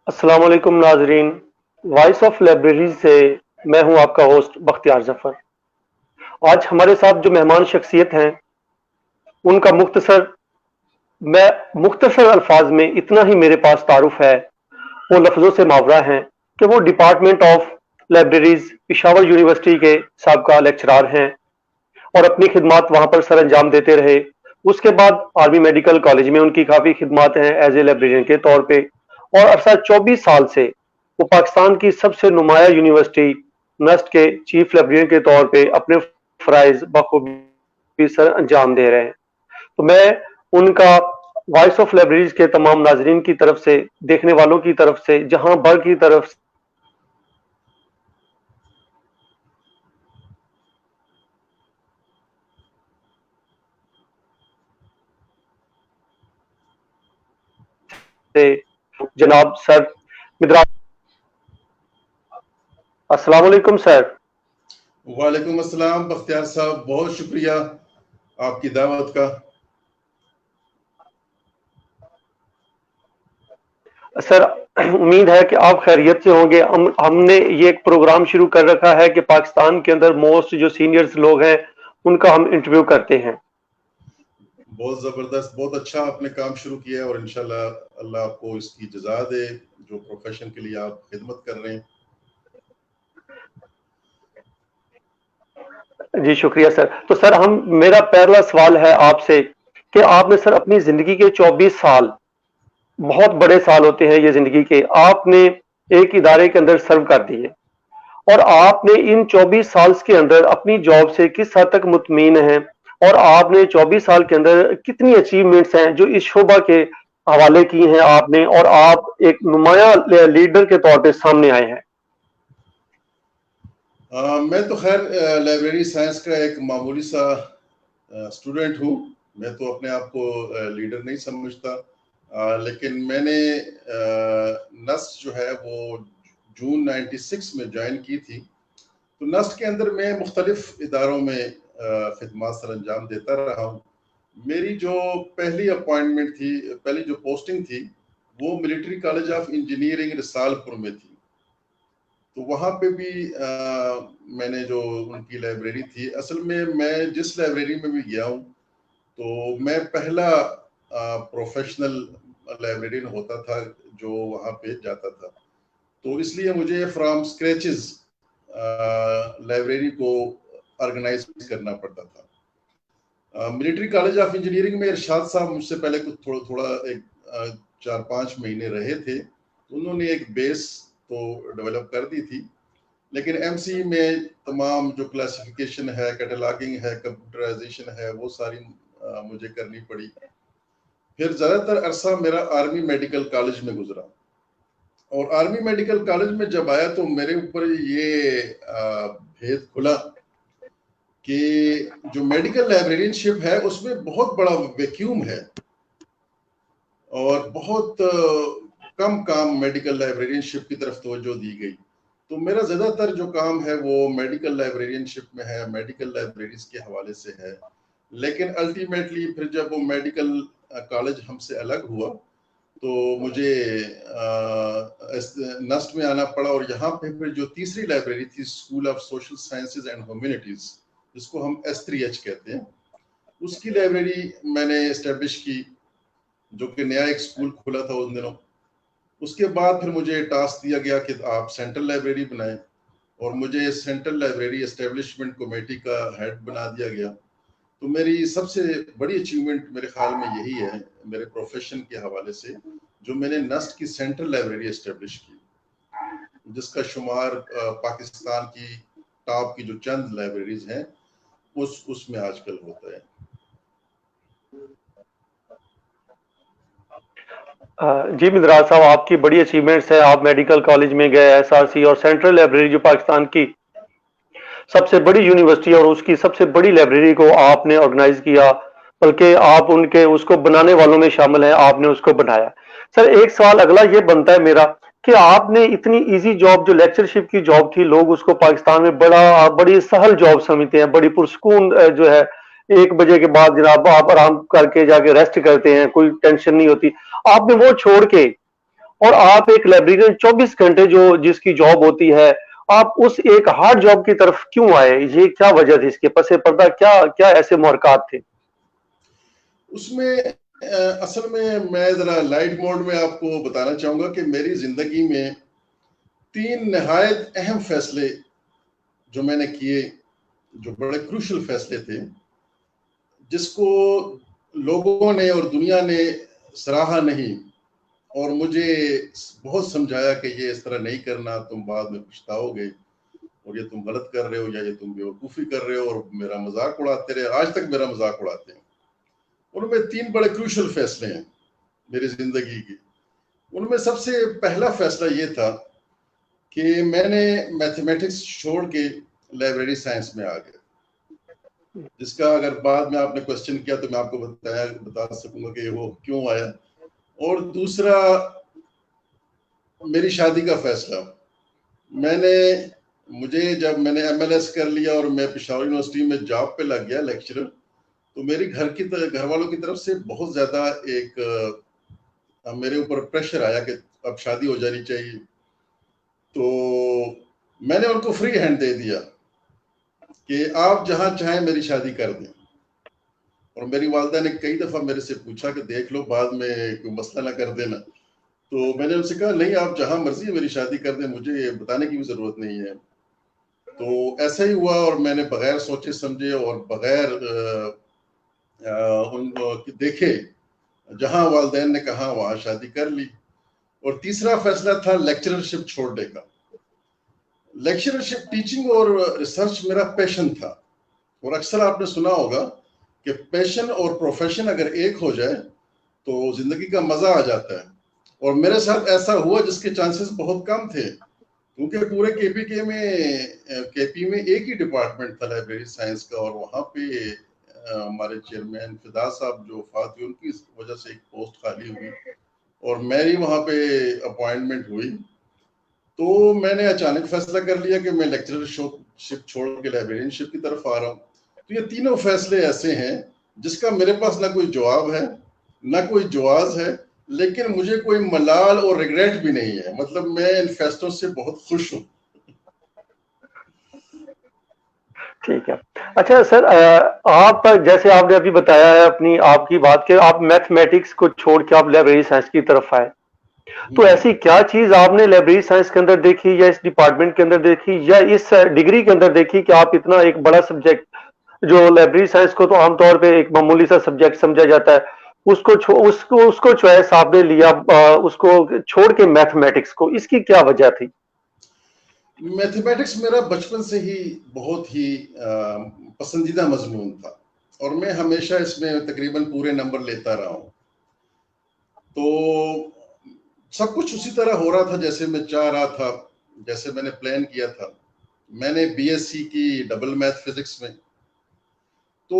السلام علیکم ناظرین، وائس آف لائبریری سے میں ہوں آپ کا ہوسٹ بختیار ظفر۔ آج ہمارے ساتھ جو مہمان شخصیت ہیں ان کا مختصر الفاظ میں اتنا ہی میرے پاس تعارف ہے، وہ لفظوں سے ماورا ہیں کہ وہ department of libraries Peshawar university کے سابقہ لیکچرار ہیں اور اپنی خدمات وہاں پر سر انجام دیتے رہے۔ اس کے بعد آرمی میڈیکل کالج میں ان کی کافی خدمات ہیں ایز اے لائبریرین کے طور پہ، اور عرصہ 24 سال سے وہ پاکستان کی سب سے نمایاں یونیورسٹی نسٹ کے چیف لائبریرین کے طور پہ اپنے فرائض بخوبی سر انجام دے رہے ہیں۔ تو میں ان کا وائس آف لائبریریز کے تمام ناظرین کی طرف سے، دیکھنے والوں کی طرف سے، جہاں بھر کی طرف سے جناب سر مدرا، السلام علیکم سر۔ وعلیکم السلام بختیار صاحب، بہت شکریہ آپ کی دعوت کا۔ سر امید ہے کہ آپ خیریت سے ہوں گے۔ ہم نے یہ ایک پروگرام شروع کر رکھا ہے کہ پاکستان کے اندر موسٹ جو سینئرز لوگ ہیں ان کا ہم انٹرویو کرتے ہیں۔ بہت زبردست، بہت اچھا آپ نے کام شروع کیا ہے، اور انشاءاللہ اللہ آپ کو اس کی جزا دے جو پروفیشن کے لیے آپ خدمت کر رہے ہیں۔ جی شکریہ سر۔ تو سر میرا پہلا سوال ہے آپ سے کہ آپ نے سر اپنی زندگی کے 24 سال، بہت بڑے سال ہوتے ہیں یہ زندگی کے، آپ نے ایک ادارے کے اندر سرو کر دیے، اور آپ نے ان 24 سال کے اندر اپنی جاب سے کس حد تک مطمئن ہیں، اور آپ نے 24 سال کے اندر کتنی اچیومنٹس ہیں جو اس شعبہ کے حوالے کی ہیں آپ نے، اور آپ ایک نمایاں لیڈر کے طور پہ سامنے آئے ہیں؟ میں تو خیر لائبریری سائنس کا ایک معمولی سا اسٹوڈنٹ ہوں، میں تو اپنے آپ کو لیڈر نہیں سمجھتا، لیکن میں نے نسٹ جو ہے وہ جون 96 میں جوائن کی تھی۔ تو نسٹ کے اندر میں مختلف اداروں میں خدمات سر انجام دیتا رہا ہوں۔ میری جو پہلی اپوائنٹمنٹ تھی، پہلی جو پوسٹنگ تھی، وہ ملٹری کالج آف انجینئرنگ رسال پور میں تھی۔ تو وہاں پہ بھی میں نے جو ان کی لائبریری تھی، اصل میں جس لائبریری میں بھی گیا ہوں تو میں پہلا پروفیشنل لائبریرین ہوتا تھا جو وہاں پہ جاتا تھا، تو اس لیے مجھے فرام اسکریچز لائبریری کو آرگنائز کرنا پڑتا تھا۔ ملٹری کالج آف انجینئرنگ میں ارشاد صاحب مجھ سے پہلے کچھ تھوڑا ایک 4-5 مہینے رہے تھے، تو انہوں نے ایک بیس تو ڈیولپ کر دی تھی، لیکن ایم سی میں تمام جو کلاسیفیکیشن ہے، کیٹالاگنگ ہے، کمپیوٹرائزیشن ہے، وہ ساری مجھے کرنی پڑی۔ پھر زیادہ تر عرصہ میرا آرمی میڈیکل کالج میں گزرا، اور آرمی میڈیکل کالج میں جب آیا تو میرے اوپر یہ بھید کھلا کہ جو میڈیکل لائبریرین شپ ہے اس میں بہت بڑا ویکیوم ہے، اور بہت کم کام میڈیکل لائبریرین شپ کی طرف توجہ دی گئی۔ تو میرا زیادہ تر جو کام ہے وہ میڈیکل لائبریرین شپ میں ہے، میڈیکل لائبریریز کے حوالے سے ہے، لیکن الٹیمیٹلی پھر جب وہ میڈیکل کالج ہم سے الگ ہوا تو مجھے نسٹ میں آنا پڑا، اور یہاں پہ پھر جو تیسری لائبریری تھی school of social sciences and humanities, جس کو ہم S3H کہتے ہیں، اس کی لائبریری میں نے اسٹیبلش کی، جو کہ نیا ایک اسکول کھلا تھا ان دنوں۔ اس کے بعد پھر مجھے ٹاسک دیا گیا کہ آپ سینٹرل لائبریری بنائیں، اور مجھے سینٹرل لائبریری اسٹیبلشمنٹ کمیٹی کا ہیڈ بنا دیا گیا۔ تو میری سب سے بڑی اچیومنٹ میرے خیال میں یہی ہے میرے پروفیشن کے حوالے سے، جو میں نے نسٹ کی سینٹرل لائبریری اسٹیبلش کی، جس کا شمار پاکستان کی ٹاپ کی جو چند لائبریریز ہیں اس میں آج کل ہوتا ہے۔ جی مدراس صاحب، آپ کی بڑی اچیومنٹس ہیں، آپ میڈیکل کالج میں گئے، SRC اور سینٹرل لائبریری جو پاکستان کی سب سے بڑی یونیورسٹی اور اس کی سب سے بڑی لائبریری کو آپ نے آرگنائز کیا، بلکہ آپ ان کے اس کو بنانے والوں میں شامل ہیں، آپ نے اس کو بنایا۔ سر ایک سوال اگلا یہ بنتا ہے میرا کہ آپ نے اتنی ایزی جاب جو لیکچرشپ کی جاب تھی، لوگ اس کو پاکستان میں بڑی سہل جاب سمجھتے ہیں، بڑی پرسکون جو ہے، 1 بجے کے بعد جناب آپ آرام کر کے جا کے ریسٹ کرتے ہیں، کوئی ٹینشن نہیں ہوتی۔ آپ نے وہ چھوڑ کے اور آپ ایک لائبریرین 24 گھنٹے جس کی جاب ہوتی ہے، آپ اس ایک ہارڈ جاب کی طرف کیوں آئے؟ یہ کیا وجہ تھی؟ اس کے پس پردہ کیا ایسے محرکات تھے؟ اس میں اصل میں ذرا لائٹ موڈ میں آپ کو بتانا چاہوں گا کہ میری زندگی میں 3 نہایت اہم فیصلے جو میں نے کیے، جو بڑے کروشل فیصلے تھے، جس کو لوگوں نے اور دنیا نے سراہا نہیں اور مجھے بہت سمجھایا کہ یہ اس طرح نہیں کرنا، تم بعد میں پچھتاؤ گے، اور یہ تم غلط کر رہے ہو، یا یہ تم بیوقوفی کر رہے ہو، اور میرا مذاق اڑاتے رہے، آج تک میرا مذاق اڑاتے ہیں۔ ان میں 3 بڑے کروشل فیصلے ہیں میری زندگی کے۔ ان میں سب سے پہلا فیصلہ یہ تھا کہ میں نے میتھمیٹکس چھوڑ کے لائبریری سائنس میں آ گیا، جس کا اگر بعد میں آپ نے کوشچن کیا تو میں آپ کو بتا سکوں گا کہ وہ کیوں آیا۔ اور دوسرا، میری شادی کا فیصلہ۔ جب میں نے ایم ایل ایس کر لیا اور میں پشاور یونیورسٹی میں جاب پہ لگ گیا لیکچرر، تو میری گھر والوں کی طرف سے بہت زیادہ ایک میرے اوپر پریشر آیا کہ اب شادی ہو جانی چاہیے۔ تو میں نے ان کو فری ہینڈ دے دیا کہ آپ جہاں چاہیں میری شادی کر دیں۔ اور میری والدہ نے کئی دفعہ میرے سے پوچھا کہ دیکھ لو بعد میں کوئی مسئلہ نہ کر دینا، تو میں نے ان سے کہا نہیں، آپ جہاں مرضی میری شادی کر دیں، مجھے بتانے کی بھی ضرورت نہیں ہے۔ تو ایسا ہی ہوا، اور میں نے بغیر سوچے سمجھے اور بغیر ان دیکھے جہاں والدین نے کہا وہاں شادی کر لی۔ اور تیسرا فیصلہ تھا لیکچررشپ چھوڑنے کا۔ لیکچررشپ، ٹیچنگ اور ریسرچ میرا پیشن تھا، اور اکثر آپ نے سنا ہوگا کہ پیشن اور پروفیشن اگر ایک ہو جائے تو زندگی کا مزہ آ جاتا ہے۔ اور میرے ساتھ ایسا ہوا جس کے چانسز بہت کم تھے، کیونکہ پورے کے پی میں ایک ہی ڈپارٹمنٹ تھا لائبریری سائنس کا، اور وہاں پہ ہمارے چیئرمین فدا صاحب جو وفات ہوئی، ان کی وجہ سے ایک پوسٹ خالی ہوئی اور میری وہاں پہ اپوائنٹمنٹ ہوئی۔ تو میں نے اچانک فیصلہ کر لیا کہ میں لیکچررشپ چھوڑ کے لائبریرین شپ کی طرف آ رہا ہوں۔ تو یہ تینوں فیصلے ایسے ہیں جس کا میرے پاس نہ کوئی جواب ہے نہ کوئی جواز ہے، لیکن مجھے کوئی ملال اور ریگریٹ بھی نہیں ہے۔ مطلب میں ان فیصلوں سے بہت خوش ہوں۔ ٹھیک ہے۔ اچھا سر، آپ جیسے آپ نے ابھی بتایا ہے آپ کی بات کہ آپ میتھمیٹکس کو چھوڑ کے آپ لائبریری سائنس کی طرف آئے، تو ایسی کیا چیز آپ نے لائبریری سائنس کے اندر دیکھی، یا اس ڈپارٹمنٹ کے اندر دیکھی، یا اس ڈگری کے اندر دیکھی کہ آپ اتنا ایک بڑا سبجیکٹ، جو لائبریری سائنس کو تو عام طور پہ ایک معمولی سا سبجیکٹ سمجھا جاتا ہے، اس کو چوائس آپ نے لیا، اس کو چھوڑ کے میتھمیٹکس کو، اس کی کیا وجہ تھی؟ میتھمیٹکس میرا بچپن سے ہی بہت ہی پسندیدہ مضمون تھا، اور میں ہمیشہ اس میں تقریباً پورے نمبر لیتا رہا ہوں۔ تو سب کچھ اسی طرح ہو رہا تھا جیسے میں چاہ رہا تھا، جیسے میں نے پلان کیا تھا۔ میں نے بی ایس سی کی ڈبل میتھ فزکس میں۔ تو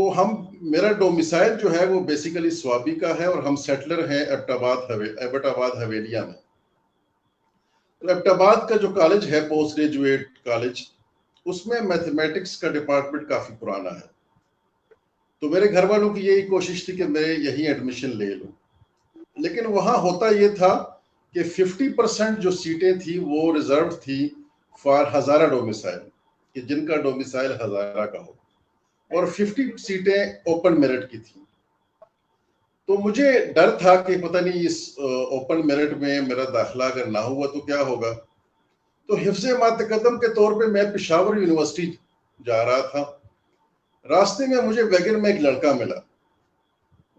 میرا ڈومیسائل جو ہے وہ بیسیکلی سوابی کا ہے، اور ہم سیٹلر ہیں ایبٹ آباد حویلیہ میں۔ تو ایبٹ آباد کا جو کالج ہے، پوسٹ گریجویٹ کالج، اس میں میتھمیٹکس کا ڈپارٹمنٹ کافی پرانا ہے۔ تو میرے گھر والوں کی یہی کوشش تھی کہ میں یہی ایڈمیشن لے لوں، لیکن وہاں ہوتا یہ تھا کہ 50% جو سیٹیں تھیں وہ ریزرو تھی فار ہزارہ ڈومیسائل، کہ جن کا ڈومیسائل ہزارہ کا ہو، اور 50 سیٹیں اوپن میرٹ کی تھیں۔ تو مجھے ڈر تھا کہ پتہ نہیں اس اوپن میرٹ میں میرا داخلہ اگر نہ ہوا تو کیا ہوگا۔ تو حفظ ماتقدم کے طور پہ میں پشاور یونیورسٹی جا رہا تھا۔ راستے میں مجھے ویگن میں ایک لڑکا ملا،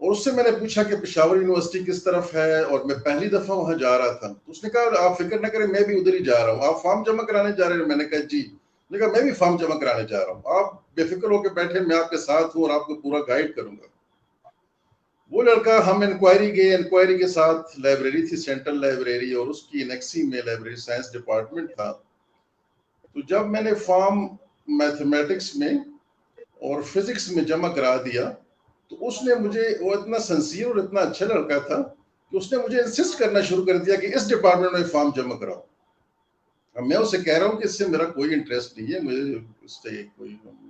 اور اس سے میں نے پوچھا کہ پشاور یونیورسٹی کس طرف ہے، اور میں پہلی دفعہ وہاں جا رہا تھا۔ اس نے کہا آپ فکر نہ کریں، میں بھی ادھر ہی جا رہا ہوں، آپ فارم جمع کرانے جا رہے ہیں؟ میں نے کہا جی۔ نے کہا میں بھی فارم جمع کرانے جا رہا ہوں، آپ بے فکر ہو کے بیٹھے، میں آپ کے ساتھ ہوں اور آپ کو پورا گائیڈ کروں گا۔ وہ لڑکا، ہم انکوائری گئے، انکوائری کے ساتھ لائبریری تھی، سینٹرل لائبریری، اور اس کی انیکسی میں لائبریری سائنس ڈپارٹمنٹ تھا۔ تو جب میں نے فارم میتھمیٹکس میں اور فزکس میں جمع کرا دیا، تو اس نے مجھے، وہ اتنا سنسیئر اور اتنا اچھا لڑکا تھا کہ اس نے مجھے انسسٹ کرنا شروع کر دیا کہ اس ڈپارٹمنٹ میں فارم جمع کراؤ۔ اب میں اسے کہہ رہا ہوں کہ اس سے میرا کوئی انٹرسٹ نہیں ہے، مجھے اس سے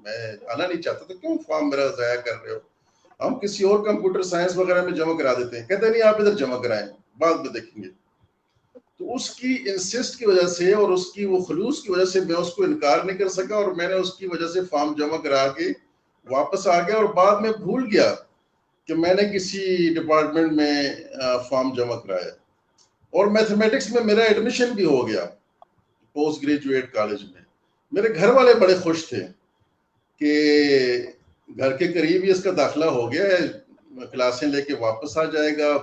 میں آنا نہیں چاہتا، تو کیوں فارم میرا ضائع کر رہے ہو، ہم کسی اور کمپیوٹر سائنس وغیرہ میں جمع کرا دیتے ہیں۔ کہتے نہیں، آپ ادھر جمع کرائیں، بعد میں دیکھیں گے۔ تو اس کی انسسٹ کی وجہ سے اور اس کی وہ خلوص کی وجہ سے میں اس کو انکار نہیں کر سکا، اور میں نے اس کی وجہ سے فارم جمع کرا کے واپس آ گیا، اور بعد میں بھول گیا کہ میں نے کسی ڈپارٹمنٹ میں فارم جمع کرایا، اور میتھمیٹکس میں میرا ایڈمیشن بھی ہو گیا پوسٹ گریجویٹ کالج میں۔ میرے گھر والے بڑے خوش تھے کہ گھر کے قریب ہی اس کا داخلہ ہو گیا ہے، کلاسیں لے کے واپس آ جائے گا،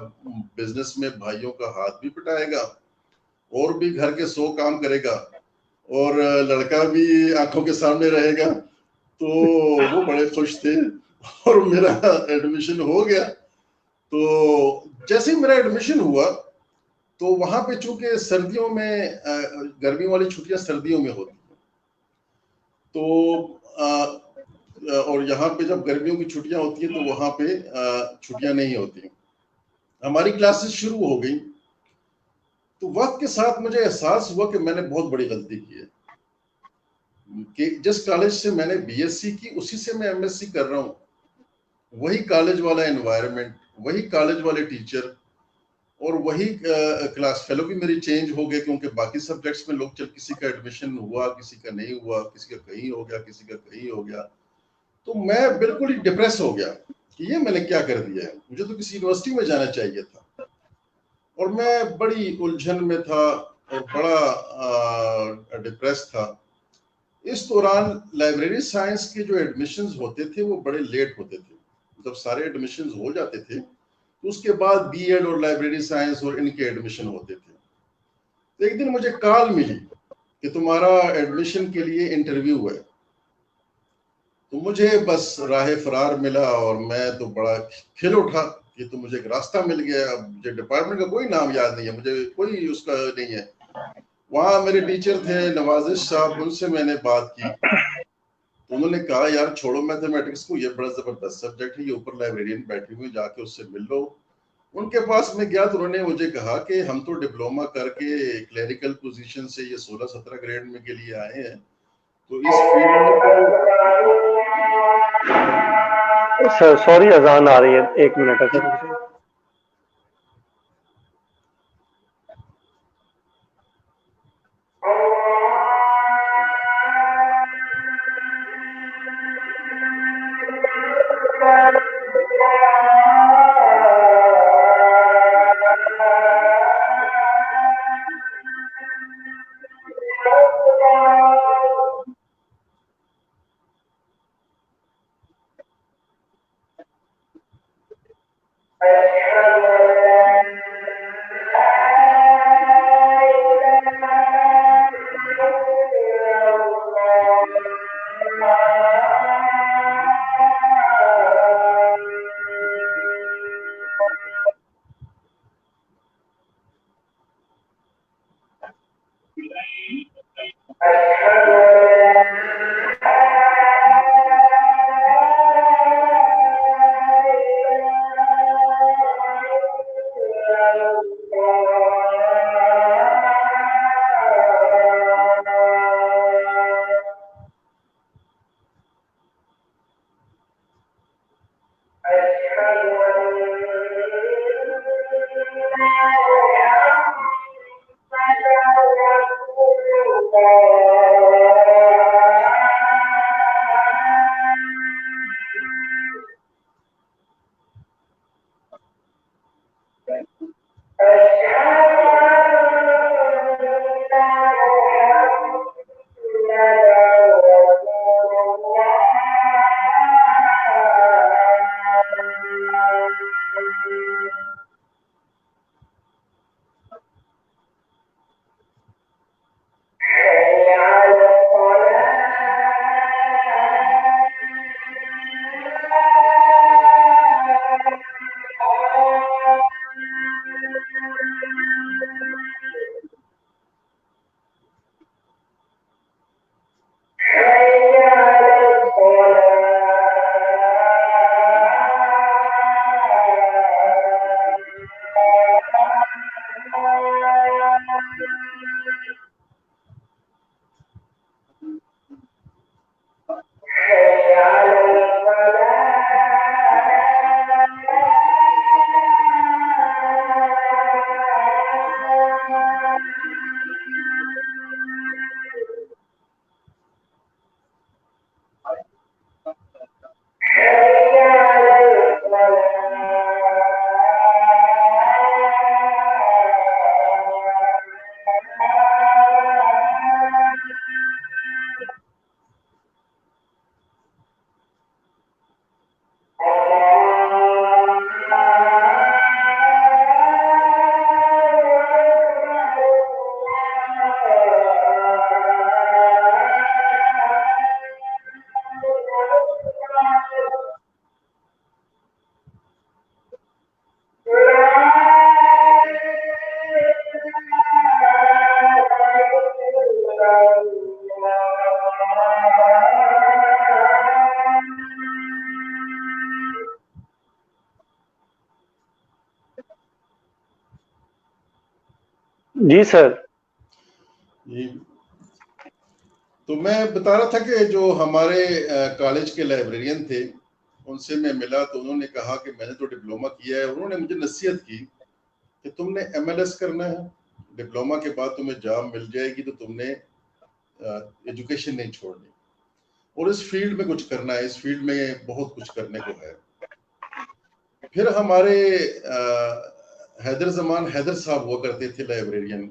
بزنس میں بھائیوں کا ہاتھ بھی پٹائے گا، اور بھی گھر کے 100 کام کرے گا، اور لڑکا بھی آنکھوں کے سامنے رہے گا۔ تو وہ بڑے خوش تھے، اور میرا ایڈمیشن ہو گیا۔ تو جیسے ہی میرا ایڈمیشن ہوا تو وہاں پہ چونکہ سردیوں میں گرمیوں والی چھٹیاں سردیوں میں ہوتی ہیں، تو اور یہاں پہ جب گرمیوں کی چھٹیاں ہوتی ہیں تو وہاں پہ چھٹیاں نہیں ہوتی۔ ہماری کلاسز شروع ہو گئی، تو وقت کے ساتھ مجھے احساس ہوا کہ میں نے بہت بڑی غلطی کی ہے، کہ جس کالج سے میں نے بی ایس سی کی اسی سے میں ایم ایس سی کر رہا ہوں، وہی کالج والا انوائرمنٹ، وہی کالج والے ٹیچر، اور وہی کلاس فیلو بھی میری چینج ہو گئے، کیونکہ باقی سبجیکٹس میں لوگ کسی کا ایڈمیشن ہوا، کسی کا نہیں ہوا، کسی کا کہیں ہو گیا، کسی کا کہیں ہو گیا۔ تو میں بالکل ہی ڈپریس ہو گیا کہ یہ میں نے کیا کر دیا ہے، مجھے تو کسی یونیورسٹی میں جانا چاہیے تھا، اور میں بڑی الجھن میں تھا اور بڑا ڈپریس تھا۔ اس دوران لائبریری سائنس کے جو ایڈمیشنز ہوتے تھے وہ بڑے لیٹ ہوتے تھے، جب سارے ایڈمیشنز ہو جاتے تھے تو اس کے بعد بی ایڈ اور لائبریری سائنس اور ان کے ایڈمیشن ہوتے تھے۔ تو ایک دن مجھے کال ملی کہ تمہارا ایڈمیشن کے لیے انٹرویو ہے، تو مجھے بس راہ فرار ملا، اور میں تو بڑا کھل اٹھا کہ تو مجھے ایک راستہ مل گیا۔ اب مجھے ڈپارٹمنٹ کا کوئی نام یاد نہیں ہے، مجھے کوئی اس کا نہیں ہے۔ وہاں میرے ٹیچر تھے نوازش صاحب، ان سے میں نے بات کی تو انہوں نے کہا یار چھوڑو میتھمیٹکس کو، یہ بڑا زبردست سبجیکٹ ہے، یہ اوپر لائبریرین بیٹھے ہوئے، جا کے اس سے مل لو۔ ان کے پاس میں گیا تو انہوں نے مجھے کہا کہ ہم تو ڈپلوما کر کے کلیریکل پوزیشن سے یہ 16-17 گریڈ میں کے لیے آئے ہیں، تو اس فیلڈ میں تو سوری اذان آ رہی ہے، 1 منٹ ہے سر۔ جی سر. جی تو میں بتا رہا تھا کہ جو ہمارے کالج کے لائبریرین تھے ان سے میں ملا تو انہوں نے کہا کہ میں نے تو ڈپلوما کیا ہے. انہوں نے مجھے نصیحت کی کہ تم نے ایم ایل ایس کرنا ہے, ڈپلوما کے بعد تمہیں جاب مل جائے گی تو تم نے ایجوکیشن نہیں چھوڑنی اور اس فیلڈ میں کچھ کرنا ہے, اس فیلڈ میں بہت کچھ کرنے کو ہے. پھر ہمارے حیدر زمان حیدر صاحب ہوا کرتے تھے لائبریرین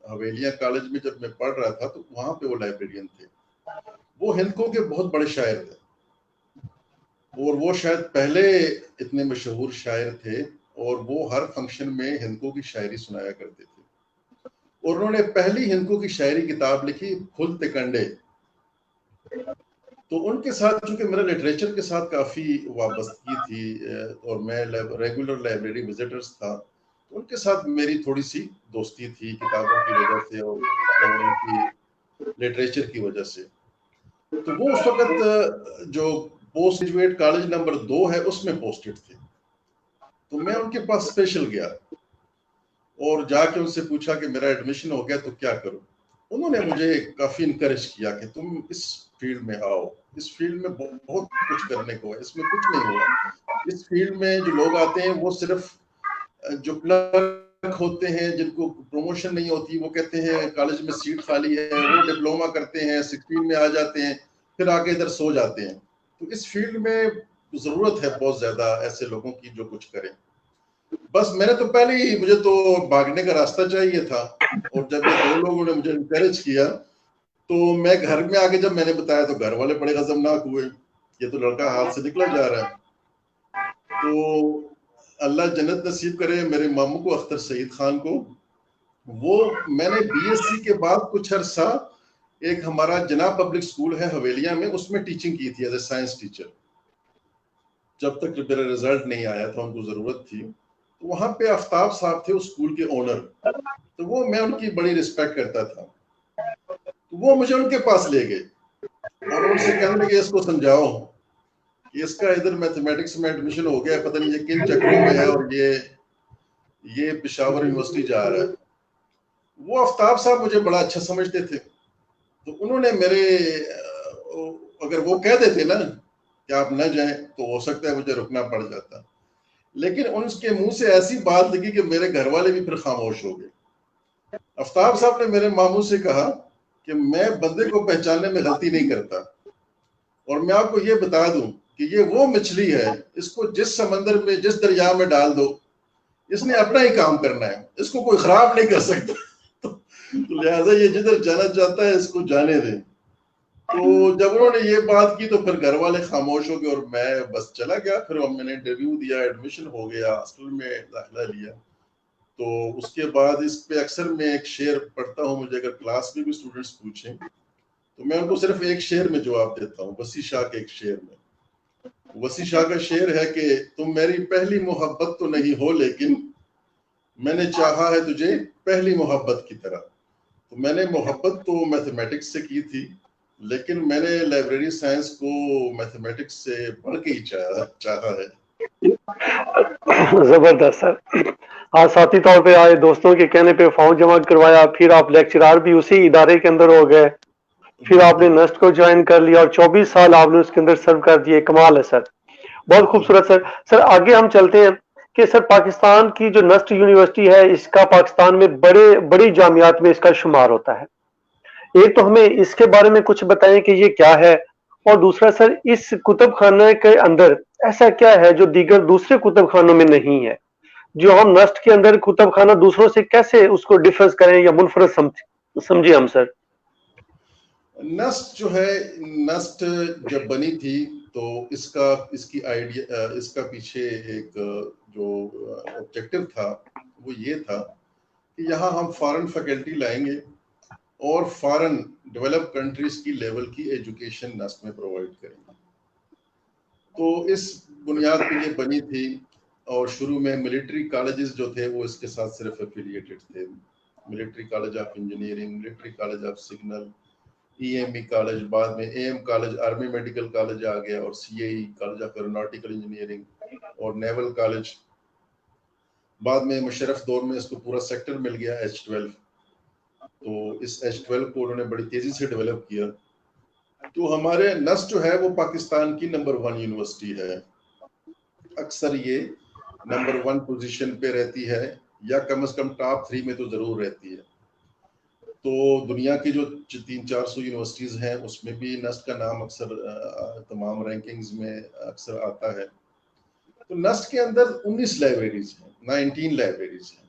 حویلیاں کالج میں. جب میں پڑھ رہا تھا تو وہاں پہ وہ لائبریرین تھے. وہ ہندکوں کے بہت بڑے شاعر تھے اور وہ شاید پہلے اتنے مشہور شاعر تھے اور وہ ہر فنکشن میں ہندکوں کی شاعری سنایا کرتے تھے. اور انہوں نے پہلی ہندکوں کی شاعری کتاب لکھی پھول تکنڈے. تو ان کے ساتھ چونکہ میرا لٹریچر کے ساتھ کافی وابستگی تھی اور میں ریگولر لائبریری وزٹرز تھا تو ان کے ساتھ میری تھوڑی سی دوستی تھی کتابوں کی وجہ سے اور ان کی لٹریچر کی وجہ سے. تو وہ اس وقت جو پوسٹ گریجویٹ کالج نمبر 2 ہے اس میں پوسٹڈ تھے. تو میں ان کے پاس اسپیشل گیا اور جا کے ان سے پوچھا کہ میرا ایڈمیشن ہو گیا تو کیا کروں. انہوں نے مجھے کافی انکریج کیا کہ تم اس فیلڈ میں آؤ, اس فیلڈ میں بہت کچھ کرنے کو ہے, اس میں کچھ نہیں ہوا. اس فیلڈ میں جو لوگ آتے ہیں وہ صرف جو کلرک ہوتے ہیں جن کو پروموشن نہیں ہوتی وہ کہتے ہیں کالج میں سیٹ خالی ہے, وہ ڈپلوما کرتے ہیں 16 میں آ جاتے ہیں پھر آ کے ادھر سو جاتے ہیں. تو اس فیلڈ میں ضرورت ہے بہت زیادہ ایسے لوگوں کی جو کچھ کریں. بس میں نے تو پہلے ہی, مجھے تو بھاگنے کا راستہ چاہیے تھا اور جب یہ دو لوگوں نے مجھے انکریج کیا تو میں گھر میں آگے جب میں نے بتایا تو گھر والے بڑے غضبناک ہوئے, یہ تو لڑکا ہاتھ سے نکلا جا رہا ہے. تو اللہ جنت نصیب کرے میرے ماموں کو اختر سعید خان کو, وہ میں نے بی ایس سی کے بعد کچھ عرصہ ایک ہمارا جناب پبلک سکول ہے حویلیاں میں, اس میں ٹیچنگ کی تھی ایز اے سائنس ٹیچر. جب تک میرا رزلٹ نہیں آیا تھا ان کو ضرورت تھی. تو وہاں پہ آفتاب صاحب تھے اس سکول کے اونر, تو وہ میں ان کی بڑی رسپیکٹ کرتا تھا. تو وہ مجھے ان کے پاس لے گئے اور ان سے کہنے لگے اس کو سمجھاؤ کہ اس کا ادھر میتھمیٹکس میں ایڈمیشن ہو گیا, پتہ نہیں یہ کن چکروں میں ہے اور یہ پشاور یونیورسٹی جا رہا ہے. وہ آفتاب صاحب مجھے بڑا اچھا سمجھتے تھے تو انہوں نے میرے, اگر وہ کہہ دیتے نا کہ آپ نہ جائیں تو ہو سکتا ہے مجھے رکنا پڑ جاتا, لیکن ان کے منہ سے ایسی بات لگی کہ میرے گھر والے بھی پھر خاموش ہو گئے. آفتاب صاحب نے میرے ماموں سے کہا کہ میں بندے کو پہچاننے میں غلطی نہیں کرتا اور میں آپ کو یہ بتا دوں کہ یہ وہ مچھلی ہے, اس کو جس سمندر میں جس دریا میں ڈال دو اس نے اپنا ہی کام کرنا ہے, اس کو کوئی خراب نہیں کر سکتا. تو لہٰذا یہ جدھر جانا چاہتا ہے اس کو جانے دیں. تو جب انہوں نے یہ بات کی تو پھر گھر والے خاموش ہو گئے اور میں بس چلا گیا. پھر میں نے انٹرویو دیا, ایڈمیشن ہو گیا, ہاسٹل میں داخلہ لیا. تو اس کے بعد اس پہ اکثر میں ایک شعر پڑھتا ہوں, مجھے اگر کلاس میں بھی اسٹوڈنٹس پوچھیں تو میں ان کو صرف ایک شعر میں جواب دیتا ہوں, وسیع شاہ کے ایک شعر میں. وسیع شاہ کا شعر ہے کہ تم میری پہلی محبت تو نہیں ہو لیکن میں نے چاہا ہے تجھے پہلی محبت کی طرح. تو میں نے محبت تو میتھمیٹکس سے کی تھی لیکن میں نے لائبریری سائنس کو میتھمیٹکس سے پڑھ کے ہی چاہا ہے. زبردست سر. آج ساتھی طور پہ آئے, دوستوں کے کہنے پہ فارم جمع کروایا, پھر آپ لیکچرار بھی اسی ادارے کے اندر ہو گئے, پھر آپ نے نسٹ کو جوائن کر لیا اور 24 سال آپ نے اس کے اندر سرو کر دیے. کمال ہے سر, بہت خوبصورت سر. سر آگے ہم چلتے ہیں کہ سر پاکستان کی جو نسٹ یونیورسٹی ہے اس کا پاکستان میں بڑی جامعات میں اس کا شمار ہوتا ہے. ایک تو ہمیں اس کے بارے میں کچھ بتائیں کہ یہ کیا ہے, اور دوسرا سر اس کتب خانے کے اندر ایسا کیا ہے جو دیگر دوسرے کتب خانوں میں نہیں ہے, جو ہم نسٹ کے اندر کتب خانہ دوسروں سے کیسے اس کو ڈفرنس کریں یا منفرد سمجھے ہم سر. نسٹ جو ہے, نسٹ جب بنی تھی تو اس کی آئیڈیا, اس کا پیچھے ایک جو آبجیکٹو تھا وہ یہ تھا کہ یہاں ہم فارن فیکلٹی لائیں گے اور فارن ڈیولپ کنٹریز کی لیول کی ایجوکیشن نسٹ میں پرووائڈ کریں گے. تو اس بنیاد پہ یہ بنی تھی اور شروع میں ملٹری کالجز جو تھے وہ اس کے ساتھ صرف ایفیلیٹڈ تھے. Military college of engineering, military college of signal, E M E college, بعد میں A M college army medical college آ گیا, اور C A E college of aeronautical engineering, اور نیول کالج. بعد میں مشرف دور میں اس کو پورا سیکٹر مل گیا H12. تو اس H12 کو انہوں نے بڑی تیزی سے ڈیولپ کیا. تو ہمارے نسٹ جو ہے وہ پاکستان کی نمبر 1 یونیورسٹی ہے. اکثر یہ نمبر 1 پوزیشن پہ رہتی ہے یا کم از کم ٹاپ 3 میں تو ضرور رہتی ہے. تو دنیا کی جو 300-400 یونیورسٹیز ہیں اس میں بھی نسٹ کا نام اکثر تمام رینکنگز میں اکثر آتا ہے. تو نسٹ کے اندر 19 لائبریریز ہیں، 19 لائبریریز ہیں.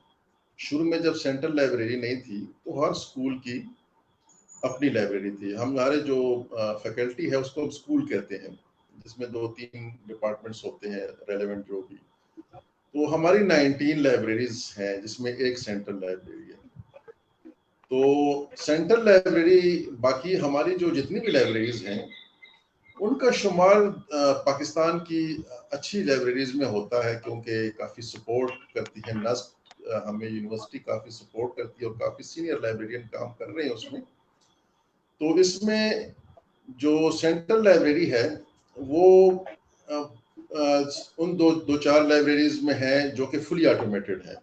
شروع میں جب سینٹرل لائبریری نہیں تھی تو ہر اسکول کی اپنی لائبریری تھی. ہمارے جو فیکلٹی ہے اس کو ہم اسکول کہتے ہیں، جس میں 2-3 ڈپارٹمنٹس ہوتے ہیں ریلیونٹ جو بھی. تو ہماری 19 لائبریریز ہیں جس میں ایک سینٹرل لائبریری ہے. تو سینٹرل لائبریری باقی ہماری جو جتنی بھی لائبریریز ہیں ان کا شمار پاکستان کی اچھی لائبریریز میں ہوتا ہے، کیونکہ کافی سپورٹ کرتی ہے نسٹ. ہمیں یونیورسٹی کافی سپورٹ کرتی ہے اور کافی سینئر لائبریرین کام کر رہے ہیں اس میں. تو اس میں جو سینٹرل لائبریری ہے وہ ان دو چار لائبریریز میں ہے جو کہ فلی آٹومیٹڈ ہے.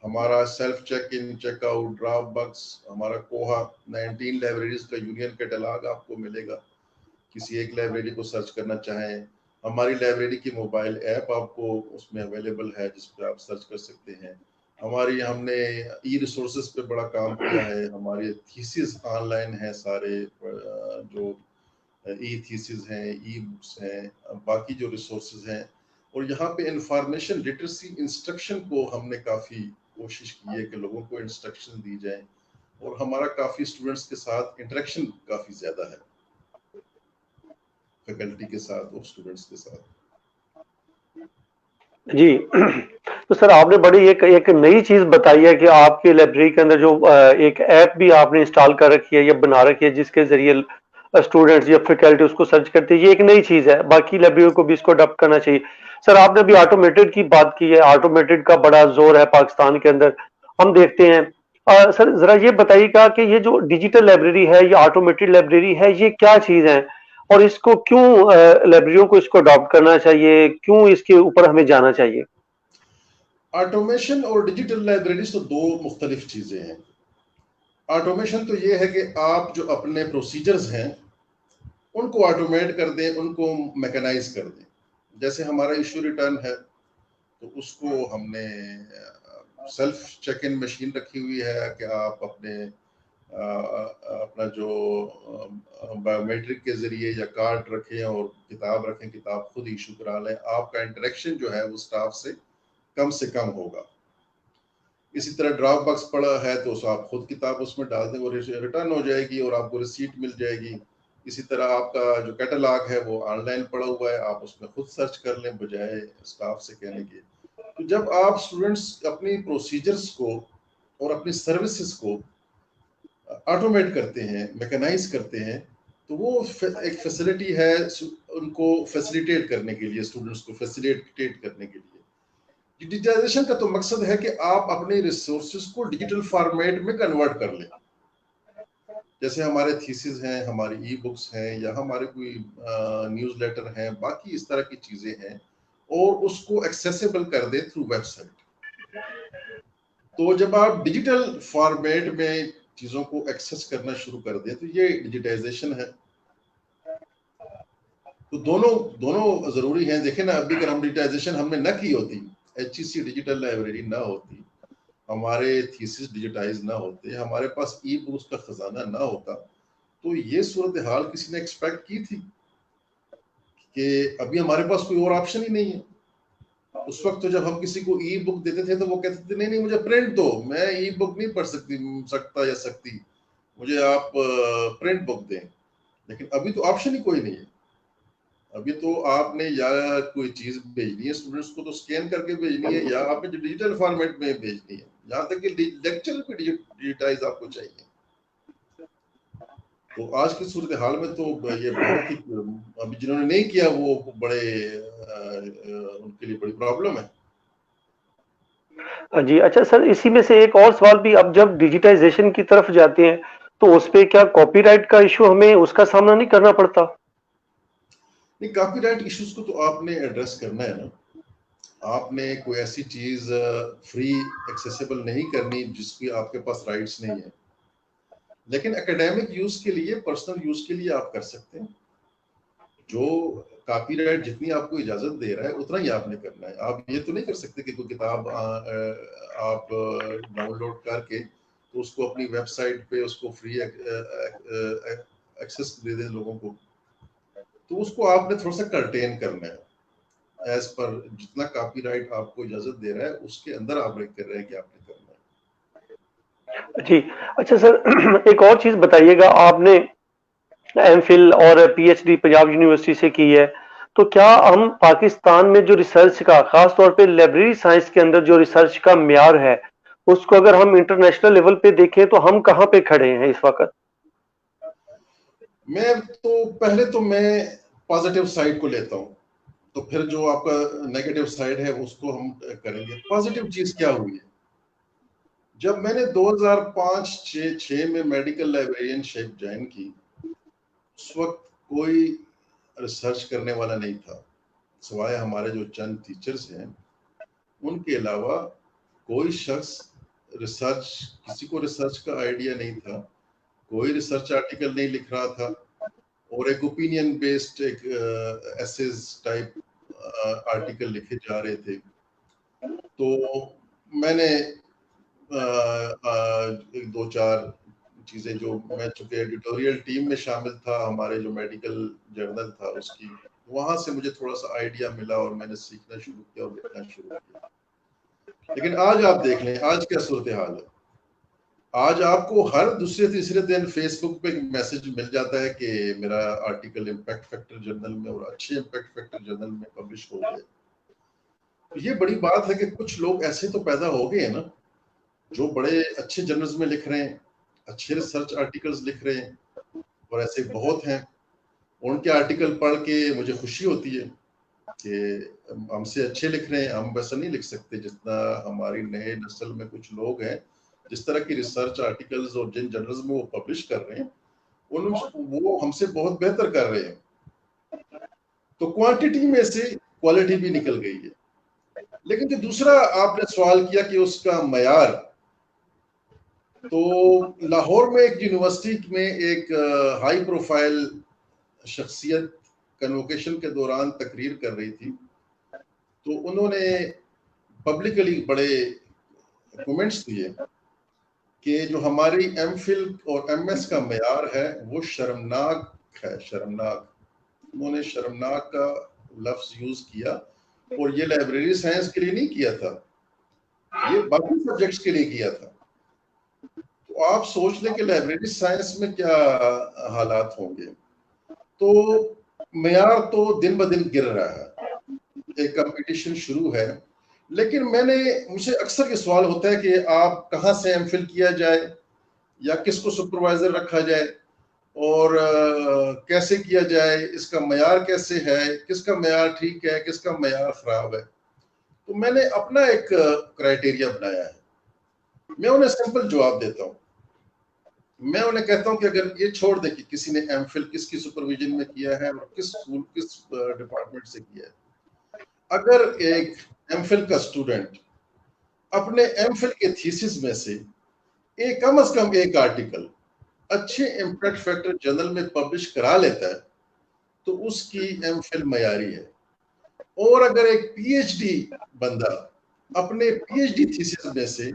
ہمارا سیلف چیک ان چیک آؤٹ ڈراپ باکس، ہمارا کوہا 19 لائبریریز کا یونین کیٹلاگ آپ کو ملے گا. کسی ایک لائبریری کو سرچ کرنا چاہیں، ہماری لائبریری کی موبائل ایپ آپ کو اس میں اویلیبل ہے جس پہ آپ سرچ کر سکتے ہیں. ہم نے ای ریسورسز پہ بڑا کام کیا ہے. ہمارے تھیسز آن لائن ہیں سارے، جو ای تھیسز ہیں، ای بکس ہیں، باقی جو ریسورسز ہیں. اور یہاں پہ انفارمیشن لٹریسی انسٹرکشن کو ہم نے کافی کوشش کی ہے کہ لوگوں کو انسٹرکشن دی جائیں، اور ہمارا کافی اسٹوڈنٹس کے ساتھ انٹریکشن کافی زیادہ ہے، فیکلٹی کے ساتھ اور اسٹوڈنٹس کے ساتھ. جی تو سر آپ نے بڑی ایک نئی چیز بتائی ہے کہ آپ کی لائبریری کے اندر جو ایک ایپ بھی آپ نے انسٹال کر رکھی ہے یا بنا رکھی ہے جس کے ذریعے اسٹوڈنٹس یا فیکلٹی اس کو سرچ کرتے ہیں. یہ ایک نئی چیز ہے، باقی لائبریریوں کو بھی اس کو اڈاپٹ کرنا چاہیے. سر آپ نے ابھی آٹومیٹڈ کی بات کی ہے، آٹومیٹڈ کا بڑا زور ہے پاکستان کے اندر، ہم دیکھتے ہیں. سر ذرا یہ بتائیے گا کہ یہ جو ڈیجیٹل لائبریری ہے یا آٹومیٹڈ لائبریری ہے یہ کیا چیز ہے، اور اس کو کیوں لائبریریوں کو اس کو اڈاپٹ کرنا چاہیے، کیوں اس کے اوپر ہمیں جانا چاہیے؟ آٹومیشن اور ڈیجیٹل لائبریریز تو دو مختلف چیزیں ہیں. آٹومیشن تو یہ ہے کہ آپ جو اپنے پروسیجرز ہیں ان کو آٹومیٹ کر دیں، ان کو میکنائز کر دیں. جیسے ہمارا ایشو ریٹرن ہے تو اس کو ہم نے سیلف چیک ان مشین رکھی ہوئی ہے کہ آپ اپنا جو بایو میٹرک کے ذریعے یا کارڈ رکھیں اور کتاب رکھیں، کتاب خود ایشو کرا لیں. آپ کا انٹریکشن جو ہے وہ سٹاف سے کم ہوگا. اسی طرح ڈراپ باکس پڑا ہے تو آپ خود کتاب اس میں ڈال دیں، وہ ریٹرن ہو جائے گی اور آپ کو ریسیٹ مل جائے گی. اسی طرح آپ کا جو کیٹلاگ ہے وہ آن لائن پڑا ہوا ہے، آپ اس میں خود سرچ کر لیں بجائے اسٹاف سے کہنے کے. تو جب آپ اسٹوڈنٹس اپنی پروسیجرز کو اور اپنی سروسز کو آٹومیٹ کرتے ہیں، میکنائز کرتے ہیں، تو وہ ایک فیسلٹی ہے ان کو فیسلیٹیٹ کرنے کے لیے، اسٹوڈنٹس کو فیسلیٹیٹ کرنے کے لیے. ڈیجیٹائزیشن کا تو مقصد ہے کہ آپ اپنے ریسورسز کو ڈیجیٹل فارمیٹ میں کنورٹ کر لیں. جیسے ہمارے تھیسز ہیں، ہماری ای بکس ہیں، یا ہمارے کوئی نیوز لیٹر ہیں، باقی اس طرح کی چیزیں ہیں، اور اس کو ایکسیسیبل کر دیں تھرو ویب سائٹ. تو جب آپ ڈیجیٹل فارمیٹ میں چیزوں کو ایکسیس کرنا شروع کر دیں تو یہ ڈیجیٹائزیشن ہے. تو دونوں ضروری ہیں. دیکھیں نا، ابھی اگر ہم ڈیجیٹائزیشن ہم نے نہ کی ہوتی، HEC ڈیجیٹل لائبریری نہ ہوتی، ہمارے تھیسس ڈیجیٹائز نہ ہوتے، ہمارے پاس ای بکس کا خزانہ نہ ہوتا، تو یہ صورتحال کسی نے ایکسپیکٹ کی تھی کہ ابھی ہمارے پاس کوئی اور آپشن ہی نہیں ہے. اس وقت تو جب ہم کسی کو ای بک دیتے تھے تو وہ کہتے تھے نہیں مجھے پرنٹ دو، میں ای بک نہیں پڑھ سکتا یا سکتی، مجھے آپ پرنٹ بک دیں. لیکن ابھی تو آپشن ہی کوئی نہیں ہے. ابھی تو آپ نے یا کوئی چیز بھیجنی ہے اسٹوڈنٹس کو تو سکین کر کے بھیجنی ہے، یا آپ نے ڈیجیٹل فارمیٹ میں بھیجنی ہے. یہاں تک کہ لیکچر بھی ڈیجیٹائز آپ کو چاہیے. تو آج کی صورتحال میں تو یہ بہت ہی، ابھی جنہوں نے نہیں کیا وہ بڑے ان کے لیے بڑی پرابلم ہے. جی اچھا سر، اسی میں سے ایک اور سوال بھی، اب جب ڈیجیٹائزیشن کی طرف جاتے ہیں تو اس پہ کیا کاپی رائٹ کا ایشو ہمیں اس کا سامنا نہیں کرنا پڑتا؟ نہیں، کاپی رائٹ ایشوز کو تو آپ نے ایڈریس کرنا ہے نا. آپ نے کوئی ایسی چیز فری ایکسیسیبل نہیں کرنی جس کی آپ کے پاس رائٹس نہیں ہیں. لیکن اکیڈیمک یوز کے لیے، پرسنل یوز کے لیے آپ کر سکتے ہیں. جو کاپی رائٹ جتنی آپ کو اجازت دے رہا ہے اتنا ہی آپ نے کرنا ہے. آپ یہ تو نہیں کر سکتے کہ کوئی کتاب آپ ڈاؤن لوڈ کر کے تو اس کو اپنی ویب سائٹ پہ اس کو فری ایکسیس دے دیں لوگوں کو. تو اس کو آپ نے تھوڑا سا کرٹین کرنا ہے ایز پر جتنا کاپی رائٹ آپ کو اجازت دے رہا ہے اس کے اندر آپ کر رہے ہیں کہ آپ نے کرنا ہے. جی اچھا سر، ایک اور چیز بتائیے گا، آپ نے ایم فل اور P H D Punjab University سے کی ہے، تو کیا ہم پاکستان میں جو ریسرچ کا، خاص طور پہ لائبریری سائنس کے اندر جو ریسرچ کا معیار ہے، اس کو اگر ہم انٹرنیشنل لیول پہ دیکھیں تو ہم کہاں پہ کھڑے ہیں اس وقت؟ میں تو پہلے تو میں پازیٹیو سائڈ کو لیتا ہوں، تو پھر جو آپ کا نیگیٹو سائڈ ہے اس کو ہم کریں گے. پازیٹیو چیز کیا ہوئی ہے؟ جب میں نے 2005-6 میں میڈیکل لائبریرین شپ جوائن کی، اس وقت کوئی ریسرچ کرنے والا نہیں تھا سوائے ہمارے جو چند ٹیچرز ہیں. ان کے علاوہ کوئی شخص ریسرچ، کسی کو ریسرچ کا آئیڈیا نہیں تھا، کوئی ریسرچ آرٹیکل نہیں لکھ رہا تھا، اور ایک اوپینین بیسڈ ایک ایسیز ٹائپ آرٹیکل لکھے جا رہے تھے. تو میں نے ایک دو چار چیزیں، جو میں چونکہ ایڈیٹوریل ٹیم میں شامل تھا ہمارے جو میڈیکل جرنل تھا اس کی، وہاں سے مجھے تھوڑا سا آئیڈیا ملا اور میں نے سیکھنا شروع کیا اور لکھنا شروع کیا. لیکن آج آپ دیکھ لیں آج کیا صورتحال ہے. آج آپ کو ہر دوسرے تیسرے دن فیس بک پہ میسج مل جاتا ہے کہ میرا آرٹیکل امپیکٹ فیکٹر جرنل میں اور اچھے امپیکٹ فیکٹر جرنل میں پبلش ہو گئے. یہ بڑی بات ہے کہ کچھ لوگ ایسے تو پیدا ہو گئے ہیں نا جو بڑے اچھے جرنلز میں لکھ رہے ہیں، اچھے ریسرچ آرٹیکلز لکھ رہے ہیں، اور ایسے بہت ہیں. ان کے آرٹیکل پڑھ کے مجھے خوشی ہوتی ہے کہ ہم سے اچھے لکھ رہے ہیں. ہم ویسا نہیں لکھ سکتے جتنا ہماری نئے نسل میں کچھ لوگ ہیں، جس طرح کی ریسرچ آرٹیکلز اور جن جرنلز میں وہ پبلش کر رہے ہیں وہ ہم سے بہت بہتر کر رہے ہیں. تو کوانٹٹی میں سے کوالٹی بھی نکل گئی ہے. لیکن جو دوسرا آپ نے سوال کیا کہ اس کا معیار، تو لاہور میں ایک یونیورسٹی میں ایک ہائی پروفائل شخصیت کنوکیشن کے دوران تقریر کر رہی تھی. تو انہوں نے پبلکلی بڑے کومنٹس دیے کہ جو ہماری ایم فل اور ایم ایس کا معیار ہے وہ شرمناک ہے. شرمناک، انہوں نے شرمناک کا لفظ یوز کیا، اور یہ لائبریری سائنس کے لیے نہیں کیا تھا، یہ باقی سبجیکٹس کے لیے کیا تھا. تو آپ سوچ لیں کہ لائبریری سائنس میں کیا حالات ہوں گے. تو معیار تو دن بدن گر رہا ہے، ایک کمپٹیشن شروع ہے. لیکن مجھ سے اکثر یہ سوال ہوتا ہے کہ آپ کہاں سے ایم فل کیا جائے، یا کس کو سپروائزر رکھا جائے، اور کیسے کیا جائے، اس کا معیار کیسے ہے، کس کا معیار ٹھیک ہے، کس کا معیار خراب ہے. تو میں نے اپنا ایک کرائٹیریا بنایا ہے. میں انہیں سمپل جواب دیتا ہوں. میں انہیں کہتا ہوں کہ اگر یہ چھوڑ دیں کہ کسی نے ایم فل کس کی سپرویژن میں کیا ہے اور کس اسکول کس ڈپارٹمنٹ سے کیا ہے، اگر ایک ایم فل کا اسٹوڈنٹ اپنے ایم فل کے تھیسس میں سے کم از کم ایک آرٹیکل اچھے امپیکٹ فیکٹر جرنل میں پبلش کرا لیتا ہے تو اس کی ایم فل معیاری ہے. اور اگر ایک پی ایچ ڈی بندہ اپنے پی ایچ ڈی تھیسس میں سے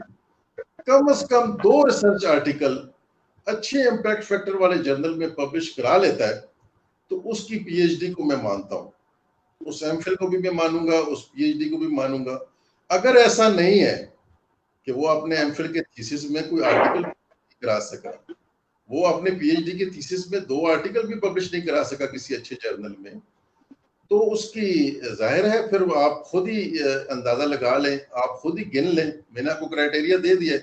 کم از کم 2 ریسرچ آرٹیکل اچھے امپیکٹ فیکٹر والے جرنل میں پبلش کرا لیتا ہے تو اس کی پی ایچ ڈی کو میں مانتا ہوں. اس ایم فل کو بھی میں مانوں گا، اس پی ایچ ڈی کو بھی مانوں گا. اگر ایسا نہیں ہے کہ وہ اپنے ایم فل کے تھیسس میں کوئی آرٹیکل کرا سکا، وہ اپنے پی ایچ ڈی کے تھیسس میں 2 آرٹیکل بھی پبلش نہیں کرا سکا کسی اچھے جرنل میں، تو اس کی ظاہر ہے پھر آپ خود ہی اندازہ لگا لیں، آپ خود ہی گن لیں. میں نے آپ کو کرائٹیریا دے دیا ہے،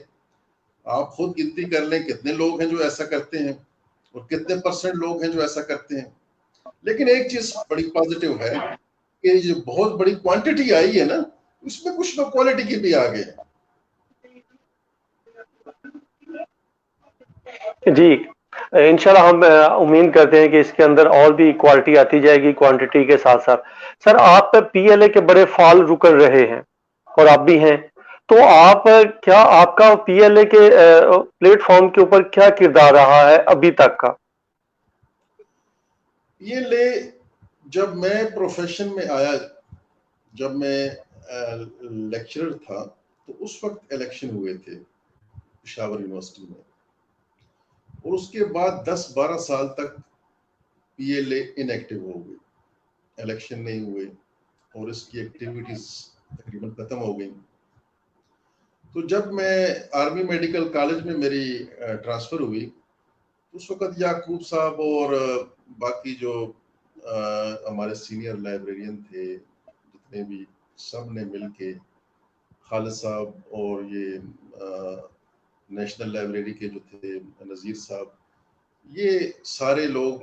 آپ خود گنتی کر لیں کتنے لوگ ہیں جو ایسا کرتے ہیں اور کتنے % لوگ ہیں جو ایسا کرتے ہیں. لیکن ایک چیز بڑی پازیٹیو ہے کہ جو بہت بڑی کوانٹٹی آئی ہے نا، اس میں کچھ لوگ کوالٹی کی بھی آگے ہیں. جی انشاءاللہ ہم امید کرتے ہیں کہ اس کے اندر اور بھی کوالٹی آتی جائے گی کوانٹٹی کے ساتھ ساتھ. سر آپ پی ایل اے کے بڑے فعال رکن رہے ہیں اور آپ بھی ہیں، تو آپ کیا آپ کا پی ایل اے کے پلیٹ فارم کے اوپر کیا کردار رہا ہے ابھی تک کا؟ یہ لے جب میں پروفیشن میں آیا، جب میں لیکچرر تھا، تو اس وقت الیکشن ہوئے تھے پشاور یونیورسٹی میں، اور اس کے بعد 10-12 سال تک P L A in active ہو گئی، الیکشن نہیں ہوئے اور اس کی ایکٹیویٹیز تقریباً ختم ہو گئی۔ تو جب میں آرمی میڈیکل کالج میں میری ٹرانسفر ہوئی، اس وقت یعقوب صاحب اور باقی جو ہمارے سینئر لائبریرین تھے جتنے بھی، سب نے مل کے، خالد صاحب اور یہ نیشنل لائبریری کے جو تھے نذیر صاحب، یہ سارے لوگ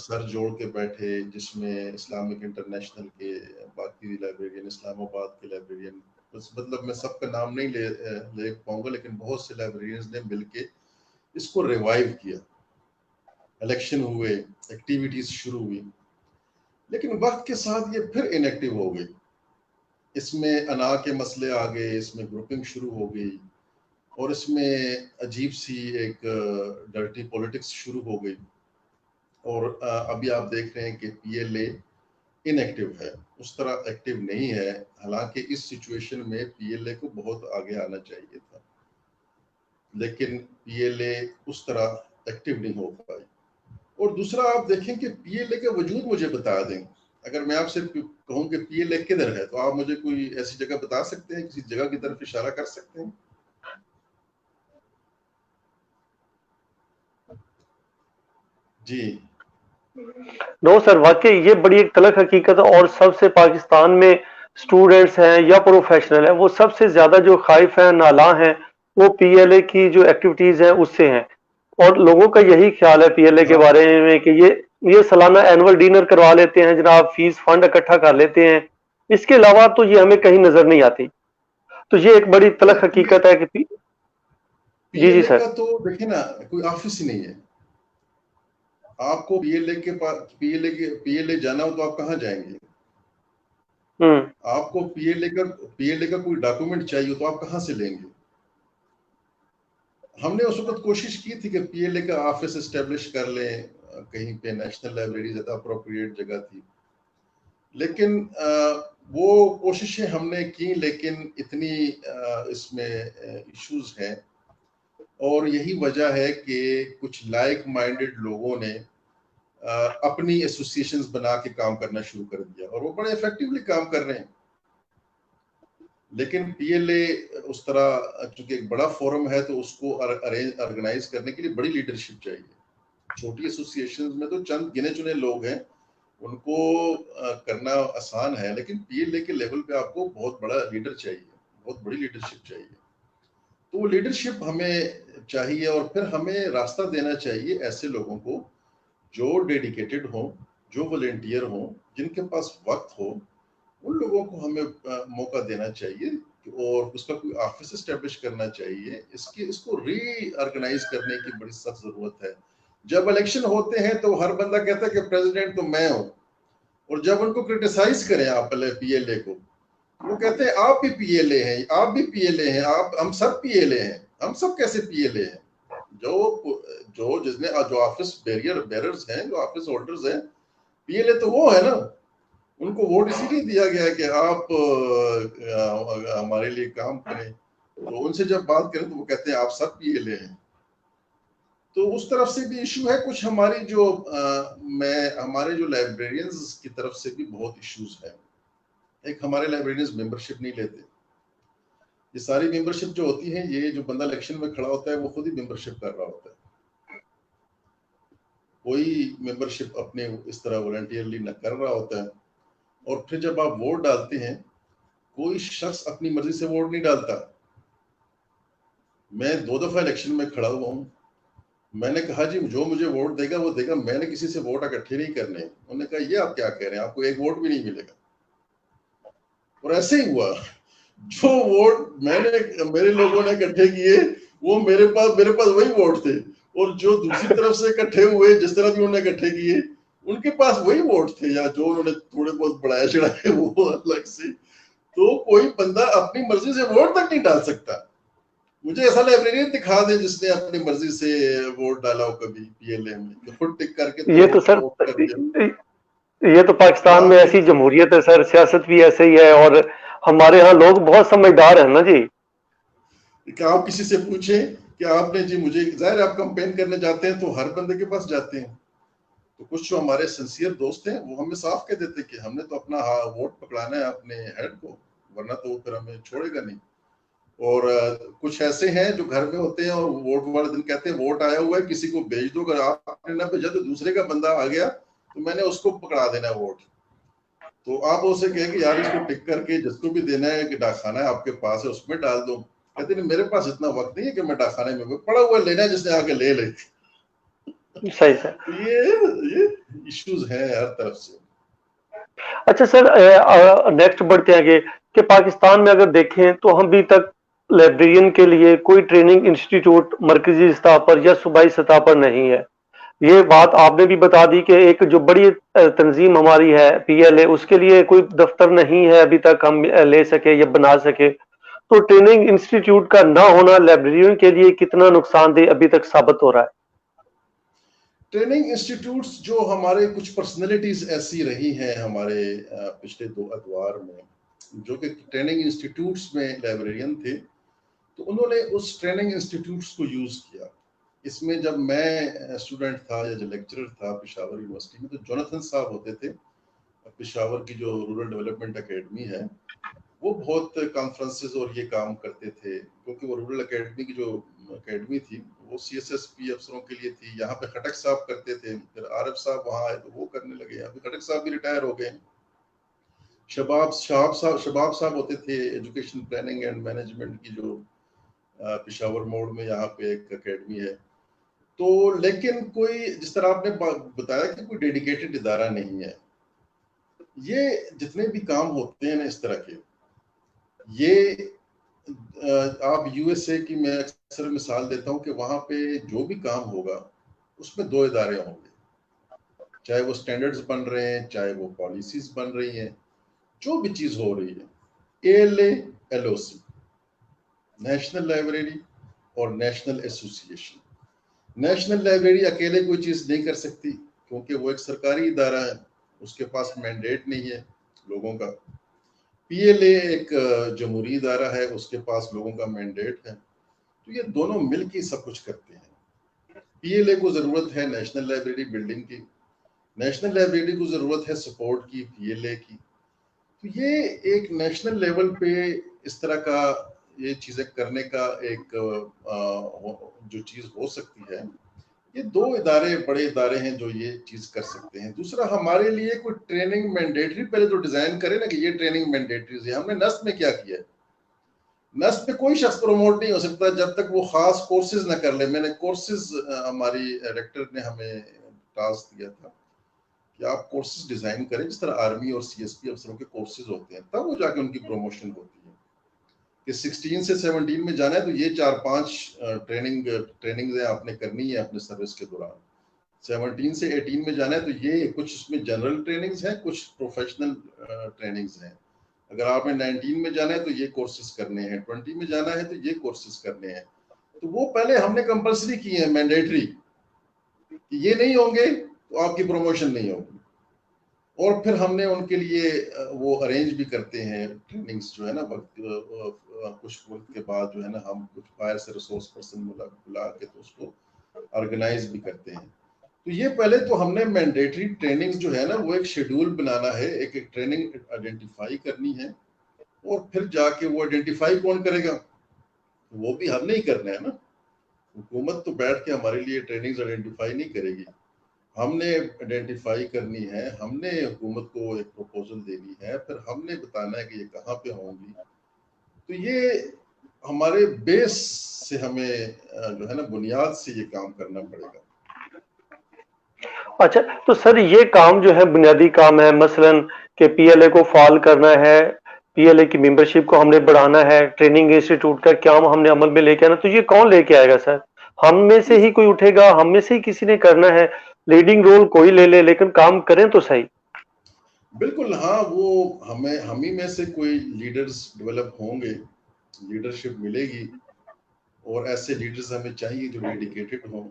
سر جوڑ کے بیٹھے، جس میں اسلامک انٹرنیشنل کے باقی لائبریرین، اسلام آباد کے لائبریرین، مطلب میں سب کا نام نہیں لے پاؤں گا، لیکن بہت سے لائبریرینز نے مل کے اس کو ریوائیو کیا۔ الیکشن ہوئے، ایکٹیویٹیز شروع ہوئی، لیکن وقت کے ساتھ یہ پھر ان ایکٹیو ہو گئی۔ اس میں انا کے مسئلے آ گئے، اس میں گروپنگ شروع ہو گئی، اور اس میں عجیب سی ایک ڈرٹی پولیٹکس شروع ہو گئی، اور ابھی آپ دیکھ رہے ہیں کہ P L A in active ہے، اس طرح ایکٹیو نہیں ہے، حالانکہ اس سچویشن میں پی ایل اے کو بہت آگے آنا چاہیے تھا، لیکن پی ایل اے اس طرح ایکٹیو نہیں ہو پائی۔ اور دوسرا آپ دیکھیں کہ پی ایل اے کا وجود مجھے بتا دیں، اگر میں آپ سے کہوں کہ پی ایل اے کدھر ہے، تو آپ مجھے کوئی ایسی جگہ بتا سکتے ہیں، کسی جگہ کی طرف اشارہ کر سکتے ہیں؟ جی نو سر، واقعی یہ بڑی ایک تلخ حقیقت ہے، اور سب سے پاکستان میں اسٹوڈنٹس ہیں یا پروفیشنل ہیں، وہ سب سے زیادہ جو خائف ہیں، نالاں ہیں، وہ پی ایل اے کی جو ایکٹیویٹیز ہیں اس سے ہیں۔ اور لوگوں کا یہی خیال ہے پی ایل اے کے ہاں بارے میں کہ یہ سالانہ اینول ڈنر کروا لیتے ہیں جناب، فیس فنڈ اکٹھا کر لیتے ہیں، اس کے علاوہ تو یہ ہمیں کہیں نظر نہیں آتی۔ تو یہ ایک بڑی تلخ حقیقت ہے کہ پی جی ایل جی اے سر۔ کا تو دیکھیں نا، کوئی آفس ہی نہیں ہے۔ آپ کو پی ایل اے کے پاس پی ایل اے جانا ہو تو آپ کہاں جائیں گے؟ ہوں آپ کو پی ایل اے کا کوئی ڈاکومنٹ چاہیے تو آپ کہاں سے لیں گے؟ ہم نے اس وقت کوشش کی تھی کہ پی ایل اے کا آفس اسٹیبلش کر لیں کہیں پہ، نیشنل لائبریری زیادہ اپروپریٹ جگہ تھی، لیکن وہ کوششیں ہم نے کی، لیکن اتنی اس میں ایشوز ہیں، اور یہی وجہ ہے کہ کچھ لائک مائنڈڈ لوگوں نے اپنی ایسوسیشنز بنا کے کام کرنا شروع کر دیا، اور وہ بڑے ایفیکٹولی کام کر رہے ہیں۔ لیکن پی ایل اے اس طرح، چونکہ ایک بڑا فورم ہے تو اس کو آرگنائز کرنے کے لیے بڑی لیڈرشپ چاہیے۔ چھوٹی ایسوسیشنز میں تو چند گنے چنے لوگ ہیں، ان کو کرنا آسان ہے، لیکن پی ایل اے کے لیول پہ آپ کو بہت بڑا لیڈر چاہیے، بہت بڑی لیڈرشپ چاہیے۔ تو وہ لیڈرشپ ہمیں چاہیے، اور پھر ہمیں راستہ دینا چاہیے ایسے لوگوں کو جو ڈیڈیکیٹڈ ہوں، جو والنٹیئر ہوں، جن کے پاس وقت ہو، ان لوگوں کو ہمیں موقع دینا چاہیے، اور اس کا کوئی آفس اسٹیبلش کرنا چاہیے۔ اس کو ری آرگنائز کرنے کی بڑی سخت ضرورت ہے۔ جب الیکشن ہوتے ہیں تو ہر بندہ کہتا ہے کہ پریزیڈنٹ تو میں ہوں، اور جب ان کو کرٹیسائز کریں آپ پی ایل اے کو، وہ کہتے ہیں آپ بھی پی ایل اے ہیں، آپ بھی پی ایل اے ہیں، ہم سب پی ایل اے ہیں۔ ہم سب کیسے پی ایل اے ہیں؟ جو آفس بیررز ہیں، جو آفس ہولڈرز ہیں، پی ایل اے تو وہ ہے نا، ان کو ووٹ اسی لیے دیا گیا ہے کہ آپ ہمارے لیے کام کریں۔ تو ان سے جب بات کریں تو وہ کہتے ہیں آپ سب پی ایل اے ہیں۔ تو اس طرف سے بھی ایشو ہے کچھ، ہمارے جو لائبریرینز کی طرف سے بھی بہت ایشوز ہیں۔ ایک ہمارے لائبریرینز ممبرشپ نہیں لیتے۔ یہ ساری ممبرشپ جو ہوتی ہیں، یہ جو بندہ الیکشن میں کھڑا ہوتا ہے وہ خود ہی ممبرشپ کر رہا ہوتا ہے، کوئی ممبرشپ اپنے اس طرح والنٹیئرلی نہ کر رہا ہوتا ہے۔ اور پھر جب آپ ووٹ ڈالتے ہیں، کوئی شخص اپنی مرضی سے ووٹ نہیں ڈالتا۔ میں 2 دفعہ الیکشن میں کھڑا ہوا ہوں، میں نے کہا جی جو مجھے ووٹ دے گا وہ دے گا، میں نے کسی سے ووٹ اکٹھے نہیں کرنے۔ انہوں نے کہا یہ آپ کیا کہہ رہے ہیں، آپ کو ایک ووٹ بھی نہیں ملے گا۔ اور ایسے ہی ہوا، جو ووٹ میرے لوگوں نے اکٹھے کیے، وہ میرے پاس وہی ووٹ تھے، اور جو دوسری طرف سے اکٹھے ہوئے، جس طرح بھی انہوں نے اکٹھے کیے، ان کے پاس وہی ووٹ تھے، یا جو انہوں نے تھوڑے بہت بڑھائے چڑھائے وہ الگ سے۔ تو کوئی بندہ اپنی مرضی سے ووٹ تک نہیں ڈال سکتا. مجھے ایسا لائبریرین دکھا دے جس نے اپنی مرضی سے ووٹ ڈالا ہو کبھی پی ایل اے میں, خود ٹک کر کے یہ تو سر ووٹ کر دیا. یہ تو پاکستان میں ایسی جمہوریت ہے سر, سیاست بھی ایسے ہی ہے, اور ہمارے ہاں لوگ بہت سمجھدار ہیں نا جی. کہ آپ کسی سے پوچھیں کہ آپ نے جی مجھے, ظاہر آپ کمپین کرنے جاتے ہیں تو ہر بندے کے پاس جاتے ہیں, تو کچھ جو ہمارے سنسیئر دوست ہیں وہ ہمیں صاف کہہ دیتے کہ ہم نے تو اپنا ووٹ پکڑانا ہے اپنے ہیڈ کو, ورنہ تو وہ پھر ہمیں چھوڑے گا نہیں. اور کچھ ایسے ہیں جو گھر میں ہوتے ہیں اور ووٹ والے دن کہتے ہیں ووٹ آیا ہوا ہے کسی کو بھیج دو, اگر آپ نے نہ بھیجا تو دوسرے کا بندہ آ گیا تو میں نے اس کو پکڑا دینا ہے ووٹ. تو آپ اسے کہیں کہ یار اس کو ٹک کر کے جس کو بھی دینا ہے کہ ڈاک خانہ آپ کے پاس ہے اس میں ڈال دو. کہتے نہیں میرے پاس اتنا وقت نہیں ہے کہ میں ڈاک خانے میں پڑا ہوا لینا ہے, جس نے آ کے لے لے. صحیح سر. یہ ایشوز ہیں ہر طرف سے. اچھا سر, نیکسٹ بڑھتے ہیں آگے کہ پاکستان میں اگر دیکھیں تو ہم ابھی تک لائبریرین کے لیے کوئی ٹریننگ انسٹیٹیوٹ مرکزی سطح پر یا صوبائی سطح پر نہیں ہے. یہ بات آپ نے بھی بتا دی کہ ایک جو بڑی تنظیم ہماری ہے پی ایل اے, اس کے لیے کوئی دفتر نہیں ہے ابھی تک ہم لے سکے یا بنا سکے. تو ٹریننگ انسٹیٹیوٹ کا نہ ہونا لائبریرین کے لیے کتنا نقصان دہ ابھی تک ثابت ہو رہا ہے؟ ٹریننگ انسٹیٹیوٹس جو ہمارے کچھ پرسنالٹیز ایسی رہی ہیں ہمارے پچھلے 2 ادوار میں جو کہ ٹریننگ انسٹیٹیوٹس میں لائبریرین تھے, تو انہوں نے اس ٹریننگ انسٹیٹیوٹس کو یوز کیا. اس میں جب میں اسٹوڈنٹ تھا یا جو لیکچرر تھا پشاور یونیورسٹی میں, تو جوناتھن صاحب ہوتے تھے پشاور کی جو رورل ڈیولپمنٹ اکیڈمی ہے, وہ بہت کانفرنسز اور یہ کام کرتے تھے کیونکہ وہ رورل اکیڈمی کی جو اکیڈمی تھی وہ سی ایس ایس پی افسروں کے لیے تھی. یہاں پہ خٹک صاحب کرتے تھے, پھر عارف صاحب وہاں آئے تو وہ کرنے لگے. ابھی خٹک صاحب بھی ریٹائر ہو گئے. شباب صاحب ہوتے تھے ایجوکیشن پلاننگ اینڈ مینجمنٹ کی جو پشاور موڑ میں یہاں پہ ایک اکیڈمی ہے. تو لیکن کوئی جس طرح آپ نے بتایا کہ کوئی ڈیڈیکیٹڈ ادارہ نہیں ہے. یہ جتنے بھی کام ہوتے ہیں نا اس طرح کے, یہ آپ یو ایس اے کی میں اکثر مثال دیتا ہوں کہ وہاں پہ جو بھی کام ہوگا اس میں 2 ادارے ہوں گے, چاہے وہ سٹینڈرڈز بن رہے ہیں چاہے وہ پالیسیز بن رہی ہیں, جو بھی چیز ہو رہی ہے, A L A L O C, national library اور national association. National library اکیلے کوئی چیز نہیں کر سکتی کیونکہ وہ ایک سرکاری ادارہ ہے, اس کے پاس مینڈیٹ نہیں ہے لوگوں کا. پی ایل اے ایک جمہوری ادارہ ہے, اس کے پاس لوگوں کا مینڈیٹ ہے. تو یہ دونوں مل کے سب کچھ کرتے ہیں. پی ایل اے کو ضرورت ہے نیشنل لائبریری بلڈنگ کی, نیشنل لائبریری کو ضرورت ہے سپورٹ کی پی ایل اے کی. تو یہ ایک نیشنل لیول پہ اس طرح کا یہ چیزیں کرنے کا ایک جو چیز ہو سکتی ہے, یہ 2 ادارے بڑے ادارے ہیں جو یہ چیز کر سکتے ہیں. دوسرا ہمارے لیے کوئی ٹریننگ مینڈیٹری پہلے تو ڈیزائن کرے نا کہ یہ ٹریننگ مینڈیٹریز ہے. ہم نے نسٹ میں کیا کیا ہے, نسٹ میں کوئی شخص پروموٹ نہیں ہو سکتا جب تک وہ خاص کورسز نہ کر لے. میں نے کورسز, ہماری ریکٹر نے ہمیں ٹاسک دیا تھا کہ آپ کورسز ڈیزائن کریں جس طرح آرمی اور سی ایس پی افسروں کے کورسز ہوتے ہیں, تب وہ جا کے ان کی پروموشن ہوتی ہے. کہ 16 سے 17 میں جانا ہے تو یہ 4-5 ٹریننگز ہیں آپ نے کرنی ہے اپنے سروس کے دوران. 17 سے 18 میں جانا ہے تو یہ کچھ اس میں جنرل ٹریننگز ہیں, کچھ پروفیشنل ٹریننگز ہیں. اگر آپ نے 19 میں جانا ہے تو یہ کورسز کرنے ہیں, 20 میں جانا ہے تو یہ کورسز کرنے ہیں. تو وہ پہلے ہم نے کمپلسری کی ہیں مینڈیٹری, کہ یہ نہیں ہوں گے تو آپ کی پروموشن نہیں ہوگی. اور پھر ہم نے ان کے لیے وہ ارینج بھی کرتے ہیں ٹریننگز جو ہے نا, کچھ وقت کے بعد جو ہے نا ہم کچھ باہر سے ریسورس پرسن بلا کے تو اس کو آرگنائز بھی کرتے ہیں. تو یہ پہلے تو ہم نے مینڈیٹری ٹریننگز جو ہے نا وہ ایک شیڈول بنانا ہے, ایک ٹریننگ آئیڈینٹیفائی کرنی ہے, اور پھر جا کے وہ آئیڈینٹیفائی کون کرے گا, وہ بھی ہم نہیں کرنا ہے نا. حکومت تو بیٹھ کے ہمارے لیے ٹریننگز آئیڈینٹیفائی نہیں کرے گی, ہم نے آئیڈینٹیفائی کرنی ہے, ہم نے حکومت کو ایک پروپوزل دینی ہے, پھر ہم نے بتانا ہے کہ یہ کہاں پہ ہوں گی. تو یہ ہمارے بیس سے ہمیں جو ہے نا بنیاد سے یہ کام کرنا پڑے گا. اچھا, تو سر یہ کام جو ہے بنیادی کام ہے, مثلاً کہ پی ایل اے کو فعال کرنا ہے, پی ایل اے کی ممبرشپ کو ہم نے بڑھانا ہے, ٹریننگ انسٹیٹیوٹ کا قیام ہم نے عمل میں لے کے آنا, تو یہ کون لے کے آئے گا سر؟ ہم میں سے ہی کوئی اٹھے گا, ہم میں سے ہی کسی نے کرنا ہے. لیڈنگ رول کوئی لے لے لیکن کام کریں تو صحیح. بالکل ہاں، وہ ہم ہی میں سے کوئی لیڈرز ڈیولپ ہوں گے، لیڈرشپ ملے گی، اور ایسے لیڈرز ہمیں چاہیے جو ڈیڈیکیٹڈ ہوں،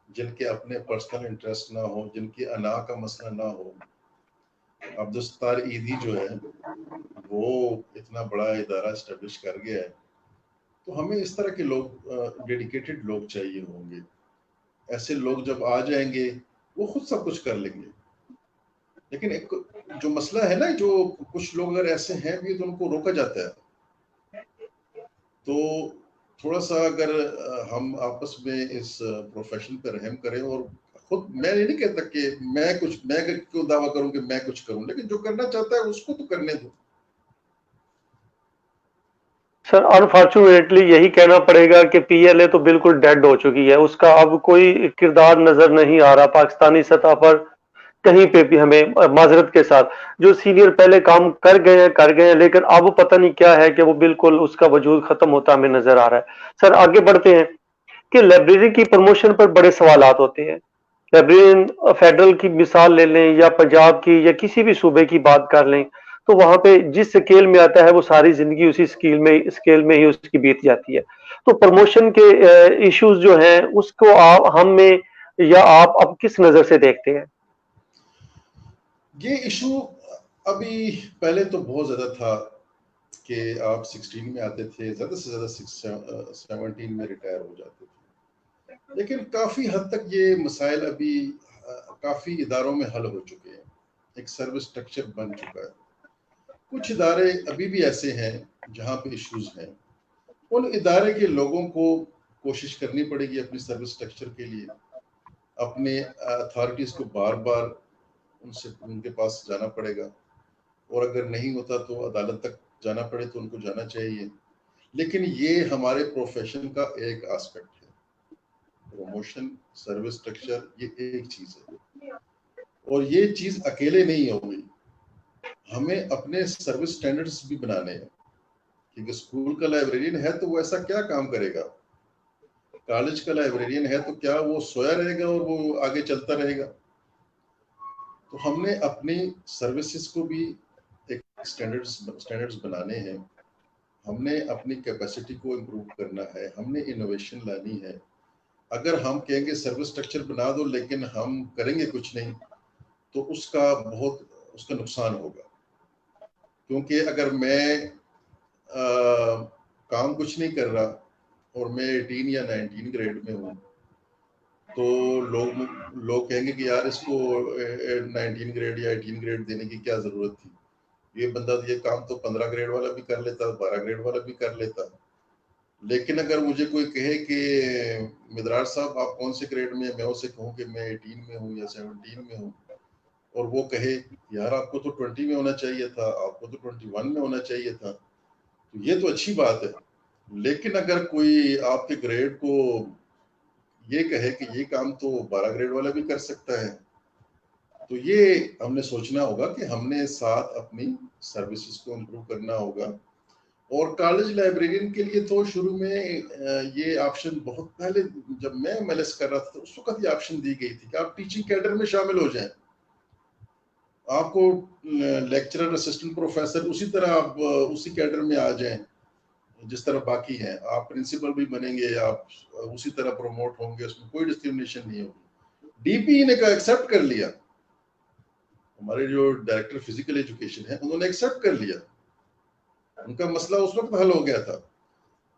جن کے اپنے پرسنل انٹرسٹ نہ ہو، جن کی انا کا مسئلہ نہ ہو. عبدالستار ایدھی جو ہے وہ اتنا بڑا ادارہ اسٹیبلش کر گیا ہے، تو ہمیں اس طرح کے لوگ، ڈیڈیکیٹڈ لوگ چاہیے ہوں گے. ایسے لوگ جب آ جائیں گے وہ خود سب کچھ کر لیں گے. لیکن ایک جو مسئلہ ہے نا، جو کچھ لوگ اگر ایسے ہیں بھی تو ان کو روکا جاتا ہے. تو تھوڑا سا اگر ہم آپس میں اس پروفیشن پہ رحم کریں، اور خود میں نہیں کہتا کہ میں کیوں دعویٰ کروں کہ میں کچھ کروں، لیکن جو کرنا چاہتا ہے اس کو تو کرنے دو. سر انفارچونیٹلی یہی کہنا پڑے گا کہ پی ایل اے تو بالکل ڈیڈ ہو چکی ہے، اس کا اب کوئی کردار نظر نہیں آ رہا پاکستانی سطح پر کہیں پہ بھی. ہمیں معذرت کے ساتھ جو سینئر پہلے کام کر گئے ہیں لیکن اب پتہ نہیں کیا ہے کہ وہ بالکل اس کا وجود ختم ہوتا ہمیں نظر آ رہا ہے. سر آگے بڑھتے ہیں کہ لائبریری کی پروموشن پر بڑے سوالات ہوتے ہیں. لائبریرین فیڈرل کی مثال لے لیں یا پنجاب کی یا کسی بھی صوبے کی بات کر لیں، تو وہاں پہ جس سکیل میں آتا ہے وہ ساری زندگی اسی سکیل میں ہی اس کی بیت جاتی ہے. تو پروموشن کے ایشوز جو ہیں اس کو ہم میں یا آپ اب کس نظر سے دیکھتے ہیں؟ یہ ایشو ابھی پہلے تو بہت زیادہ تھا کہ آپ 16 میں آتے تھے، زیادہ سے زیادہ 17 میں ریٹائر ہو جاتے تھے. لیکن کافی حد تک یہ مسائل ابھی کافی اداروں میں حل ہو چکے ہیں، ایک سروس سٹرکچر بن چکا ہے. کچھ ادارے ابھی بھی ایسے ہیں جہاں پہ ایشوز ہیں. ان ادارے کے لوگوں کو کوشش کرنی پڑے گی اپنی سروس سٹرکچر کے لیے، اپنے اتھارٹیز کو بار بار ان کے پاس جانا پڑے گا، اور اگر نہیں ہوتا تو عدالت تک جانا پڑے تو ان کو جانا چاہیے. لیکن یہ ہمارے پروفیشن کا ایک آسپیکٹ ہے. پروموشن، سروس سٹرکچر یہ ایک چیز ہے، اور یہ چیز اکیلے نہیں ہوگی. ہمیں اپنے سروس سٹینڈرڈز بھی بنانے ہیں، کیونکہ اسکول کا لائبریرین ہے تو وہ ایسا کیا کام کرے گا، کالج کا لائبریرین ہے تو کیا وہ سویا رہے گا اور وہ آگے چلتا رہے گا. تو ہم نے اپنی سروسز کو بھی ایک سٹینڈرڈز بنانے ہیں. ہم نے اپنی کیپیسٹی کو امپروو کرنا ہے، ہم نے انوویشن لانی ہے. اگر ہم کہیں گے سروس سٹرکچر بنا دو لیکن ہم کریں گے کچھ نہیں، تو اس کا نقصان ہوگا. کیونکہ اگر میں کام کچھ نہیں کر رہا اور میں 18 یا 19 گریڈ میں ہوں، تو لوگ کہیں گے کہ یار اس کو 19 گریڈ یا 18 گریڈ دینے کی کیا ضرورت تھی، یہ بندہ یہ کام تو 15 گریڈ والا بھی کر لیتا، 12 گریڈ والا بھی کر لیتا. لیکن اگر مجھے کوئی کہے کہ مدرار صاحب آپ کون سے گریڈ میں، میں اسے کہوں کہ میں 18 میں ہوں یا 17 میں ہوں، اور وہ کہے یار آپ کو تو 20 میں ہونا چاہیے تھا، آپ کو تو 21 میں ہونا چاہیے تھا، تو یہ تو اچھی بات ہے. لیکن اگر کوئی آپ کے گریڈ کو یہ کہے کہ یہ کام تو 12 گریڈ والا بھی کر سکتا ہے، تو یہ ہم نے سوچنا ہوگا کہ ہم نے ساتھ اپنی سروسز کو امپروو کرنا ہوگا. اور کالج لائبریرین کے لیے تو شروع میں یہ آپشن بہت پہلے جب میں ایم ایل ایس کر رہا تھا اس وقت یہ آپشن دی گئی تھی کہ آپ ٹیچنگ کیڈر میں شامل ہو جائیں. آپ کو لیکچرر، اسسٹنٹ پروفیسر اسی طرح آپ اسی کیڈر میں آ جائیں جس طرح باقی ہیں. آپ پرنسپل بھی بنیں گے، آپ اسی طرح پروموٹ ہوں گے، اس میں کوئی ڈسکریمنیشن نہیں ہوگی. ڈی پی نے ایکسیپٹ کر لیا، ہمارے جو ڈائریکٹر فزیکل ایجوکیشن ہے انہوں نے ایکسیپٹ کر لیا. ان کا مسئلہ اس وقت حل ہو گیا تھا،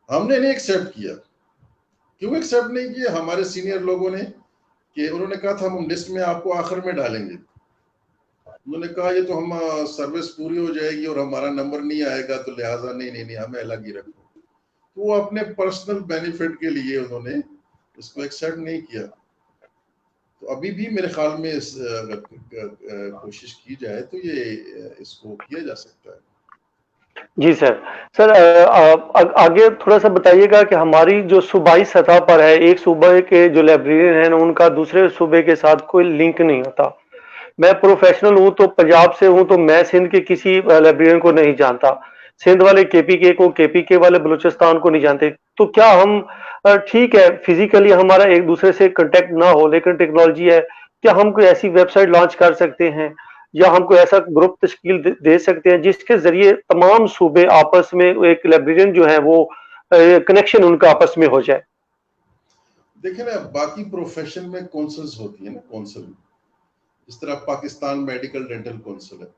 ہم نے نہیں ایکسیپٹ کیا. کیوں ایکسیپٹ نہیں کیا؟ ہمارے سینئر لوگوں نے، کہ انہوں نے کہا تھا ہم لسٹ میں آپ کو آخر میں ڈالیں گے. انہوں نے کہا یہ تو ہم سروس پوری ہو جائے گی اور ہمارا نمبر نہیں آئے گا، تو لہٰذا نہیں ہمیں الگ ہی رکھو. تو وہ اپنے پرسنل بینیفٹ کے لیے انہوں نے اس کو ایکسیپٹ نہیں کیا. تو ابھی بھی میرے خیال میں اگر کوشش کی جائے تو یہ اس کو کیا جا سکتا ہے. جی سر آگے تھوڑا سا بتائیے گا کہ ہماری جو صوبائی سطح پر ہے، ایک صوبے کے جو لائبریرین ہیں ان کا دوسرے صوبے کے ساتھ کوئی لنک نہیں ہوتا. میں پروفیشنل ہوں تو پنجاب سے ہوں، تو میں سندھ کے کسی لائبریرین کو نہیں جانتا، سندھ والے کے پی کے کو، کے پی کے والے بلوچستان کو نہیں جانتے. تو کیا ہم ٹھیک ہے فزیکلی ہمارا ایک دوسرے سے کنٹیکٹ نہ ہو لیکن ٹیکنالوجی ہے، کیا ہم کوئی ایسی ویب سائٹ لانچ کر سکتے ہیں یا ہم کو ایسا گروپ تشکیل دے سکتے ہیں جس کے ذریعے تمام صوبے آپس میں ایک لائبریرین جو ہے وہ کنیکشن ان کا آپس میں ہو جائے؟ دیکھیں نا، باقی پروفیشن میں کونسلز ہوتی ہیں نا، کونسل جس طرح پاکستان میڈیکل ڈینٹل کونسل ہے،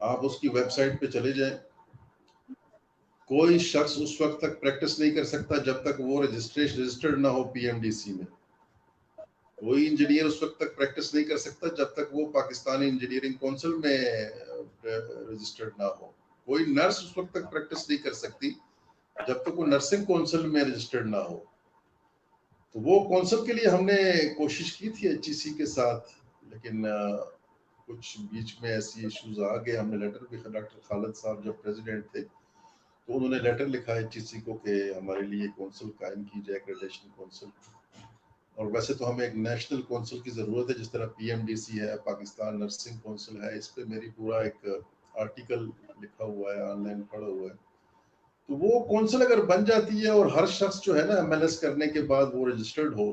آپ اس کی ویب سائٹ پہ چلے جائیں، کوئی شخص اس وقت تک پریکٹس نہیں کر سکتا جب تک وہ رجسٹرڈ نہ ہو پی ایم ڈی سی میں. کوئی انجینئر اس وقت تک پریکٹس نہیں کر سکتا جب تک وہ پاکستانی انجینئرنگ کونسل میں رجسٹرڈ نہ ہو. کوئی نرس اس وقت تک پریکٹس نہیں کر سکتی جب تک وہ نرسنگ کونسل میں رجسٹرڈ نہ ہو. تو وہ کونسل کے لیے ہم نے کوشش کی تھی ایچ ای سی کے ساتھ، لیکن کچھ بیچ میں ایسی ایشوز آ گئے. ہم نے لیٹر بھی، ڈاکٹر خالد صاحب جب پریزیڈنٹ تھے تو انہوں نے لیٹر لکھا ایچ ای سی کو کہ ہمارے لیے کونسل قائم کی جائے، ایکریڈیشن کونسل. اور ویسے تو ہمیں ایک نیشنل کونسل کی ضرورت ہے، جس طرح پی ایم ڈی سی ہے، پاکستان نرسنگ کونسل ہے. اس پہ میری پورا ایک آرٹیکل لکھا ہوا ہے، آن لائن پڑھا ہوا ہے. تو وہ کونسل اگر بن جاتی ہے اور ہر شخص جو ہے نا ایم ایل ایس کرنے کے بعد وہ رجسٹرڈ ہو،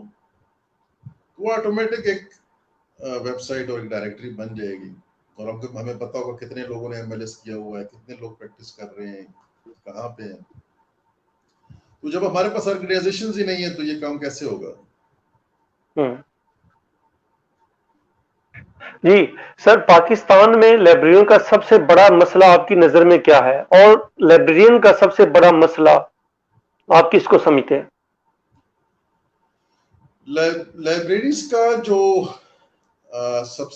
تو وہ آٹومیٹک ایک ویب سائٹ اور ایک ڈائریکٹری بن جائے گی، اور ہمیں پتا ہوگا کتنے لوگوں نے ایم ایل ایس کیا ہوا ہے، کتنے لوگ پریکٹس کر رہے ہیں، کہاں پہ ہیں. تو جب ہمارے پاس آرگنائزیشنز ہی نہیں ہیں تو یہ کام کیسے ہوگا؟ جی سر، پاکستان میں لائبریریوں کا سب سے بڑا مسئلہ آپ کی نظر میں کیا ہے، اور لائبریرین کا سب سے بڑا مسئلہ آپ کس کو سمجھتے ہیں؟ لائبریریز کا جو سب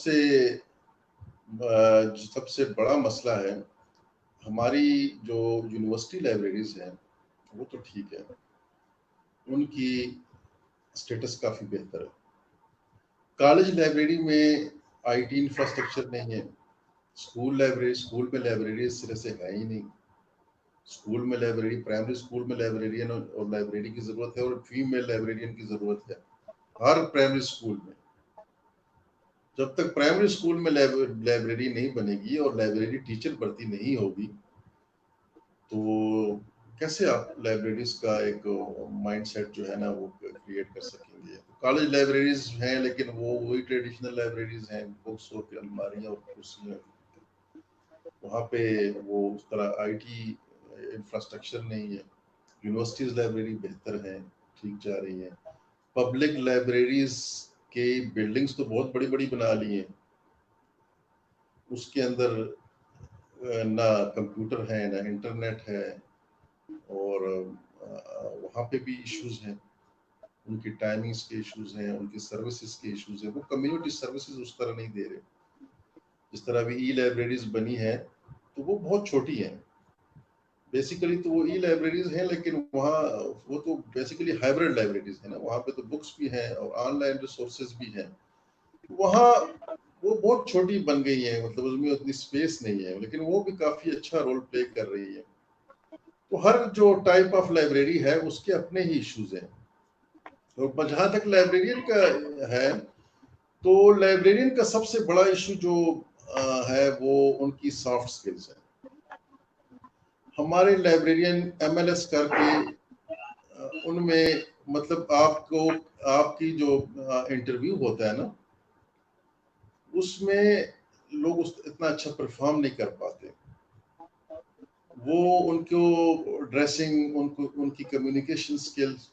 سے بڑا مسئلہ ہے، ہماری جو یونیورسٹی لائبریریز ہیں وہ تو ٹھیک ہے، ان کی سٹیٹس کافی بہتر ہے. کالج لائبریری میں آئی ٹی انفراسٹرکچر نہیں ہے. اسکول میں لائبریری اس طرح سے ہے ہی نہیں. اسکول میں لائبریری، پرائمری اسکول میں لائبریرین اور لائبریری کی ضرورت ہے، اور فیمیل لائبریرین کی ضرورت ہے ہر پرائمری اسکول میں. جب تک پرائمری اسکول میں لائبریری نہیں بنے گی اور لائبریری ٹیچر بھرتی نہیں ہوگی تو کیسے آپ لائبریریز کا ایک مائنڈ سیٹ جو ہے نا وہ کریٹ کر سکیں گے. کالج لائبریریز ہیں لیکن وہ وہی ٹریڈیشنل لائبریریز ہیں، بکس اور الماریاں اور کرسیاں. وہاں پہ وہ اس طرح آئی ٹی انفراسٹرکچر نہیں ہے. یونیورسٹیز لائبریری بہتر ہیں، ٹھیک جا رہی ہیں. پبلک لائبریریز کے بلڈنگز تو بہت بڑی بڑی بنا لی ہیں، اس کے اندر نہ کمپیوٹر ہے نہ انٹرنیٹ ہے، اور وہاں پہ بھی ایشوز ہیں، ان کی ٹائمنگز کے ایشوز ہیں، ان کی سروسز کے ایشوز ہیں. وہ کمیونٹی سروسز اس طرح نہیں دے رہے. جس طرح بھی ای لائبریریز بنی ہیں تو وہ بہت چھوٹی ہیں. بیسیکلی تو وہ ای لائبریریز ہیں، لیکن وہاں وہ تو بیسیکلی ہائبرڈ لائبریریز ہیں نا، وہاں پہ تو بکس بھی ہیں اور آن لائن ریسورسز بھی ہیں. وہاں وہ بہت چھوٹی بن گئی ہیں، مطلب اس میں اتنی سپیس نہیں ہے، لیکن وہ بھی کافی اچھا رول پلے کر رہی ہے. تو ہر جو ٹائپ آف لائبریری ہے اس کے اپنے ہی ایشوز ہیں. اور جہاں تک لائبریرین کا ہے تو لائبریرین کا سب سے بڑا ایشو جو ہے وہ ان کی سافٹ سکلز ہیں. ہمارے لائبریرین ایم ایل ایس کر کے ان میں مطلب آپ کی جو انٹرویو ہوتا ہے نا اس میں لوگ اتنا اچھا پرفارم نہیں کر پاتے. وہ ان کو ڈریسنگ، ان کی کمیونیکیشن سکلز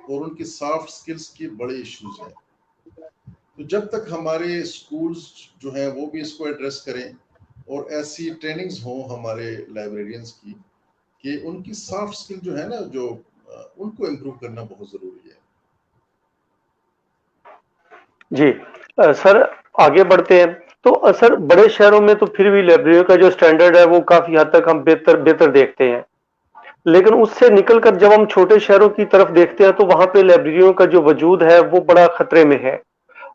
اور ان کی سافٹ سکلز کی بڑے ایشوز ہیں. تو جب تک ہمارے اسکولز جو ہیں وہ بھی اس کو ایڈریس کریں اور ایسی ٹریننگز ہوں ہمارے لائبریرینز کی کہ ان کی سافٹ سکل جو ہے نا جو ان کو امپروو کرنا بہت ضروری ہے. جی سر، آگے بڑھتے ہیں. تو سر بڑے شہروں میں تو پھر بھی لائبریریوں کا جو سٹینڈرڈ ہے وہ کافی حد تک ہم بہتر دیکھتے ہیں، لیکن اس سے نکل کر جب ہم چھوٹے شہروں کی طرف دیکھتے ہیں تو وہاں پہ لائبریریوں کا جو وجود ہے وہ بڑا خطرے میں ہے.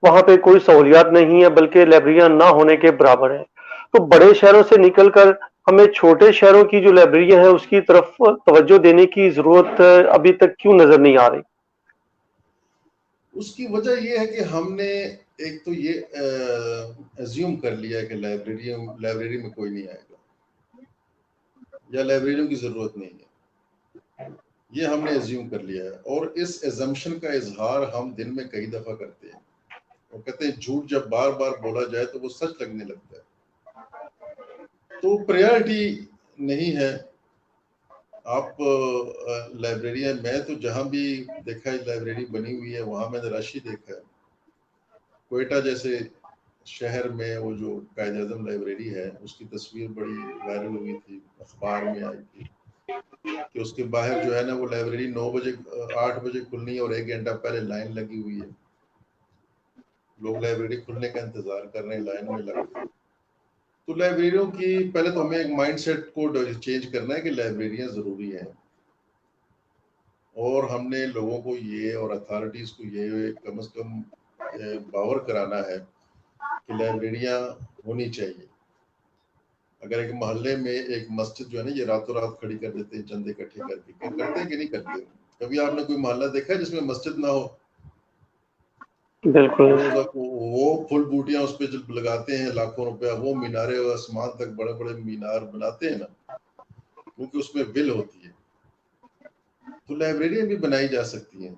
وہاں پہ کوئی سہولیات نہیں ہے، بلکہ لائبریریاں نہ ہونے کے برابر ہیں. تو بڑے شہروں سے نکل کر ہمیں چھوٹے شہروں کی جو لائبریریاں ہیں اس کی طرف توجہ دینے کی ضرورت ابھی تک کیوں نظر نہیں آ رہی؟ اس کی وجہ یہ ہے کہ ہم نے ایک تو یہ ایزیوم کر لیا ہے کہ لائبریری میں کوئی نہیں آئے گا یا لائبریریوں کی ضرورت نہیں ہے. یہ ہم نے ایزیوم کر لیا ہے، اور اس ایزمپشن کا اظہار ہم دن میں کئی دفعہ کرتے ہیں. وہ کہتے ہیں جھوٹ جب بار بار بولا جائے تو وہ سچ لگنے لگتا ہے. تو پریارٹی نہیں ہے. آپ لائبریرین، میں تو جہاں بھی دیکھا ہے لائبریری بنی ہوئی ہے وہاں میں نے رش ہی دیکھا ہے. کوئٹہ جیسے شہر میں وہ جو قائد اعظم لائبریری ہے اس کی تصویر بڑی وائرل ہوئی تھی، اخبار میں آئی تھی کہ اس کے باہر جو ہے نا وہ لائبریری 8 بجے کھلنی ہے اور 1 گھنٹہ پہلے لائن لگی ہوئی ہے. لوگ لائبریری کھلنے کا انتظار کر رہے ہیں لائن میں لگ کے. تو لائبریریوں کی پہلے تو ہمیں ایک مائنڈ سیٹ کو چینج کرنا ہے کہ لائبریریاں ضروری ہیں، اور ہم نے لوگوں کو یہ اور اتھارٹیز کو یہ کم از کم باور کرانا ہے کہ لائبریریاں ہونی چاہیے. اگر ایک محلے میں ایک مسجد جو ہے نا یہ راتوں رات کھڑی کر دیتے ہیں چندے اکٹھے کر کے، کرتے ہیں کہ نہیں کرتے؟ کبھی آپ نے کوئی محلہ دیکھا ہے جس میں مسجد نہ ہو؟ بالکل. وہ پھل بوٹیاں اس پہ جب لگاتے ہیں لاکھوں روپیہ، وہ مینارے اور آسمان تک بڑے بڑے مینار بناتے ہیں نا، کیونکہ اس میں ول ہوتی ہے. تو لائبریریاں بھی بنائی جا سکتی ہیں،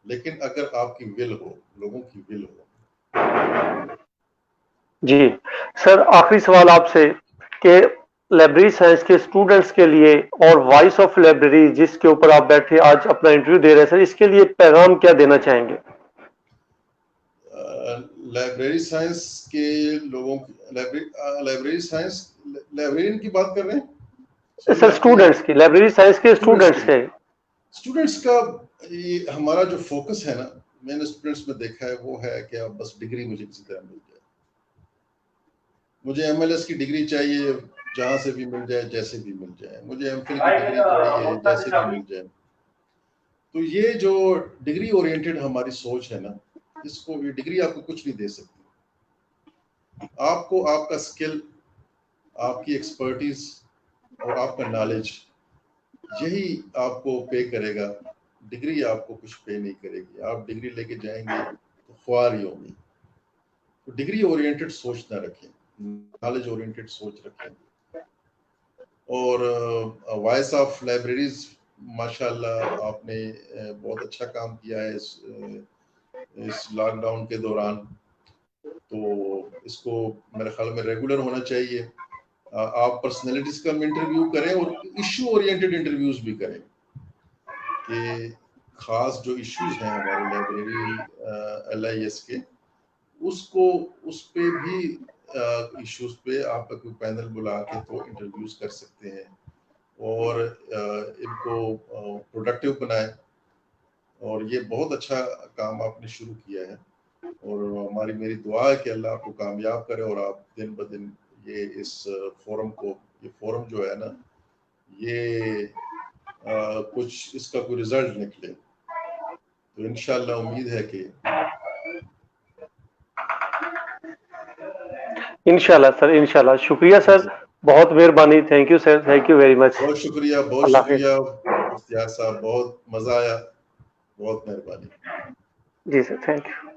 لیکن اگر آپ کی ول ہو، لوگوں کی ول ہو. جی سر، آخری سوال آپ سے کہ لائبریری سائنس کے اسٹوڈنٹس کے لیے اور وائس آف لائبریری جس کے اوپر آپ بیٹھے آج اپنا انٹرویو دے رہے ہیں سر، اس کے لیے پیغام کیا دینا چاہیں گے؟ لائبریری سائنس کے لوگوں لائبریری سائنس لائبریرین کی بات کر رہے ہیں سر اسٹوڈنٹس کی، لائبریری سائنس کے اسٹوڈنٹس کا یہ ہمارا جو فوکس ہے نا، میں نے اسٹوڈنٹس میں دیکھا ہے وہ ہے کہ آپ بس ڈگری مجھے کسی طرح مل جائے. مجھے ایم ایل ایس کی ڈگری چاہیے، جہاں سے بھی مل جائے، جیسے بھی مل جائے. مجھے ایم فل کی ڈگری چاہیے، جیسے بھی مل جائے. تو یہ جو ڈگری اورینٹڈ ہماری سوچ ہے نا، اس کو یہ ڈگری آپ کو کچھ نہیں دے سکتی. آپ کو آپ کا اسکل، آپ کی ایکسپرٹیز اور آپ کا نالج یہی آپ کو پے کرے گا. ڈگری آپ کو کچھ پے نہیں کرے گی. آپ ڈگری لے کے جائیں گے تو خوار ہی ہوں گے. تو ڈگری اورینٹڈ سوچ نہ رکھیں، نالج اورینٹڈ سوچ رکھیں. اور وائس آف لائبریریز ماشاء اللہ آپ نے بہت اچھا کام کیا ہے اس لاک ڈاؤن کے دوران. تو اس کو میرے خیال میں ریگولر ہونا چاہیے. آپ پرسنالٹیز کا انٹرویو کریں اور ایشو اورینٹڈ انٹرویوز بھی کریں کہ خاص جو ایشوز ہیں ہمارے لائبریری LIS کے، اس پہ بھی ایشوز پہ آپ کوئی پینل بلا کے تو انٹرویوز کر سکتے ہیں اور ان کو پروڈکٹیو بنائیں. اور یہ بہت اچھا کام آپ نے شروع کیا ہے، اور میری دعا ہے کہ اللہ آپ کو کامیاب کرے اور آپ دن بدن یہ اس فورم کو، یہ فورم جو ہے نا یہ کچھ اس کا کوئی رزلٹ نکلے. تو انشاءاللہ امید ہے کہ انشاءاللہ سر، انشاءاللہ. شکریہ سر، بہت مہربانی. Thank you sir, thank you very much. بہت شکریہ، بہت شکریہ اختیار صاحب، بہت مزہ آیا، بہت مہربانی. جی سر، تھینک یو.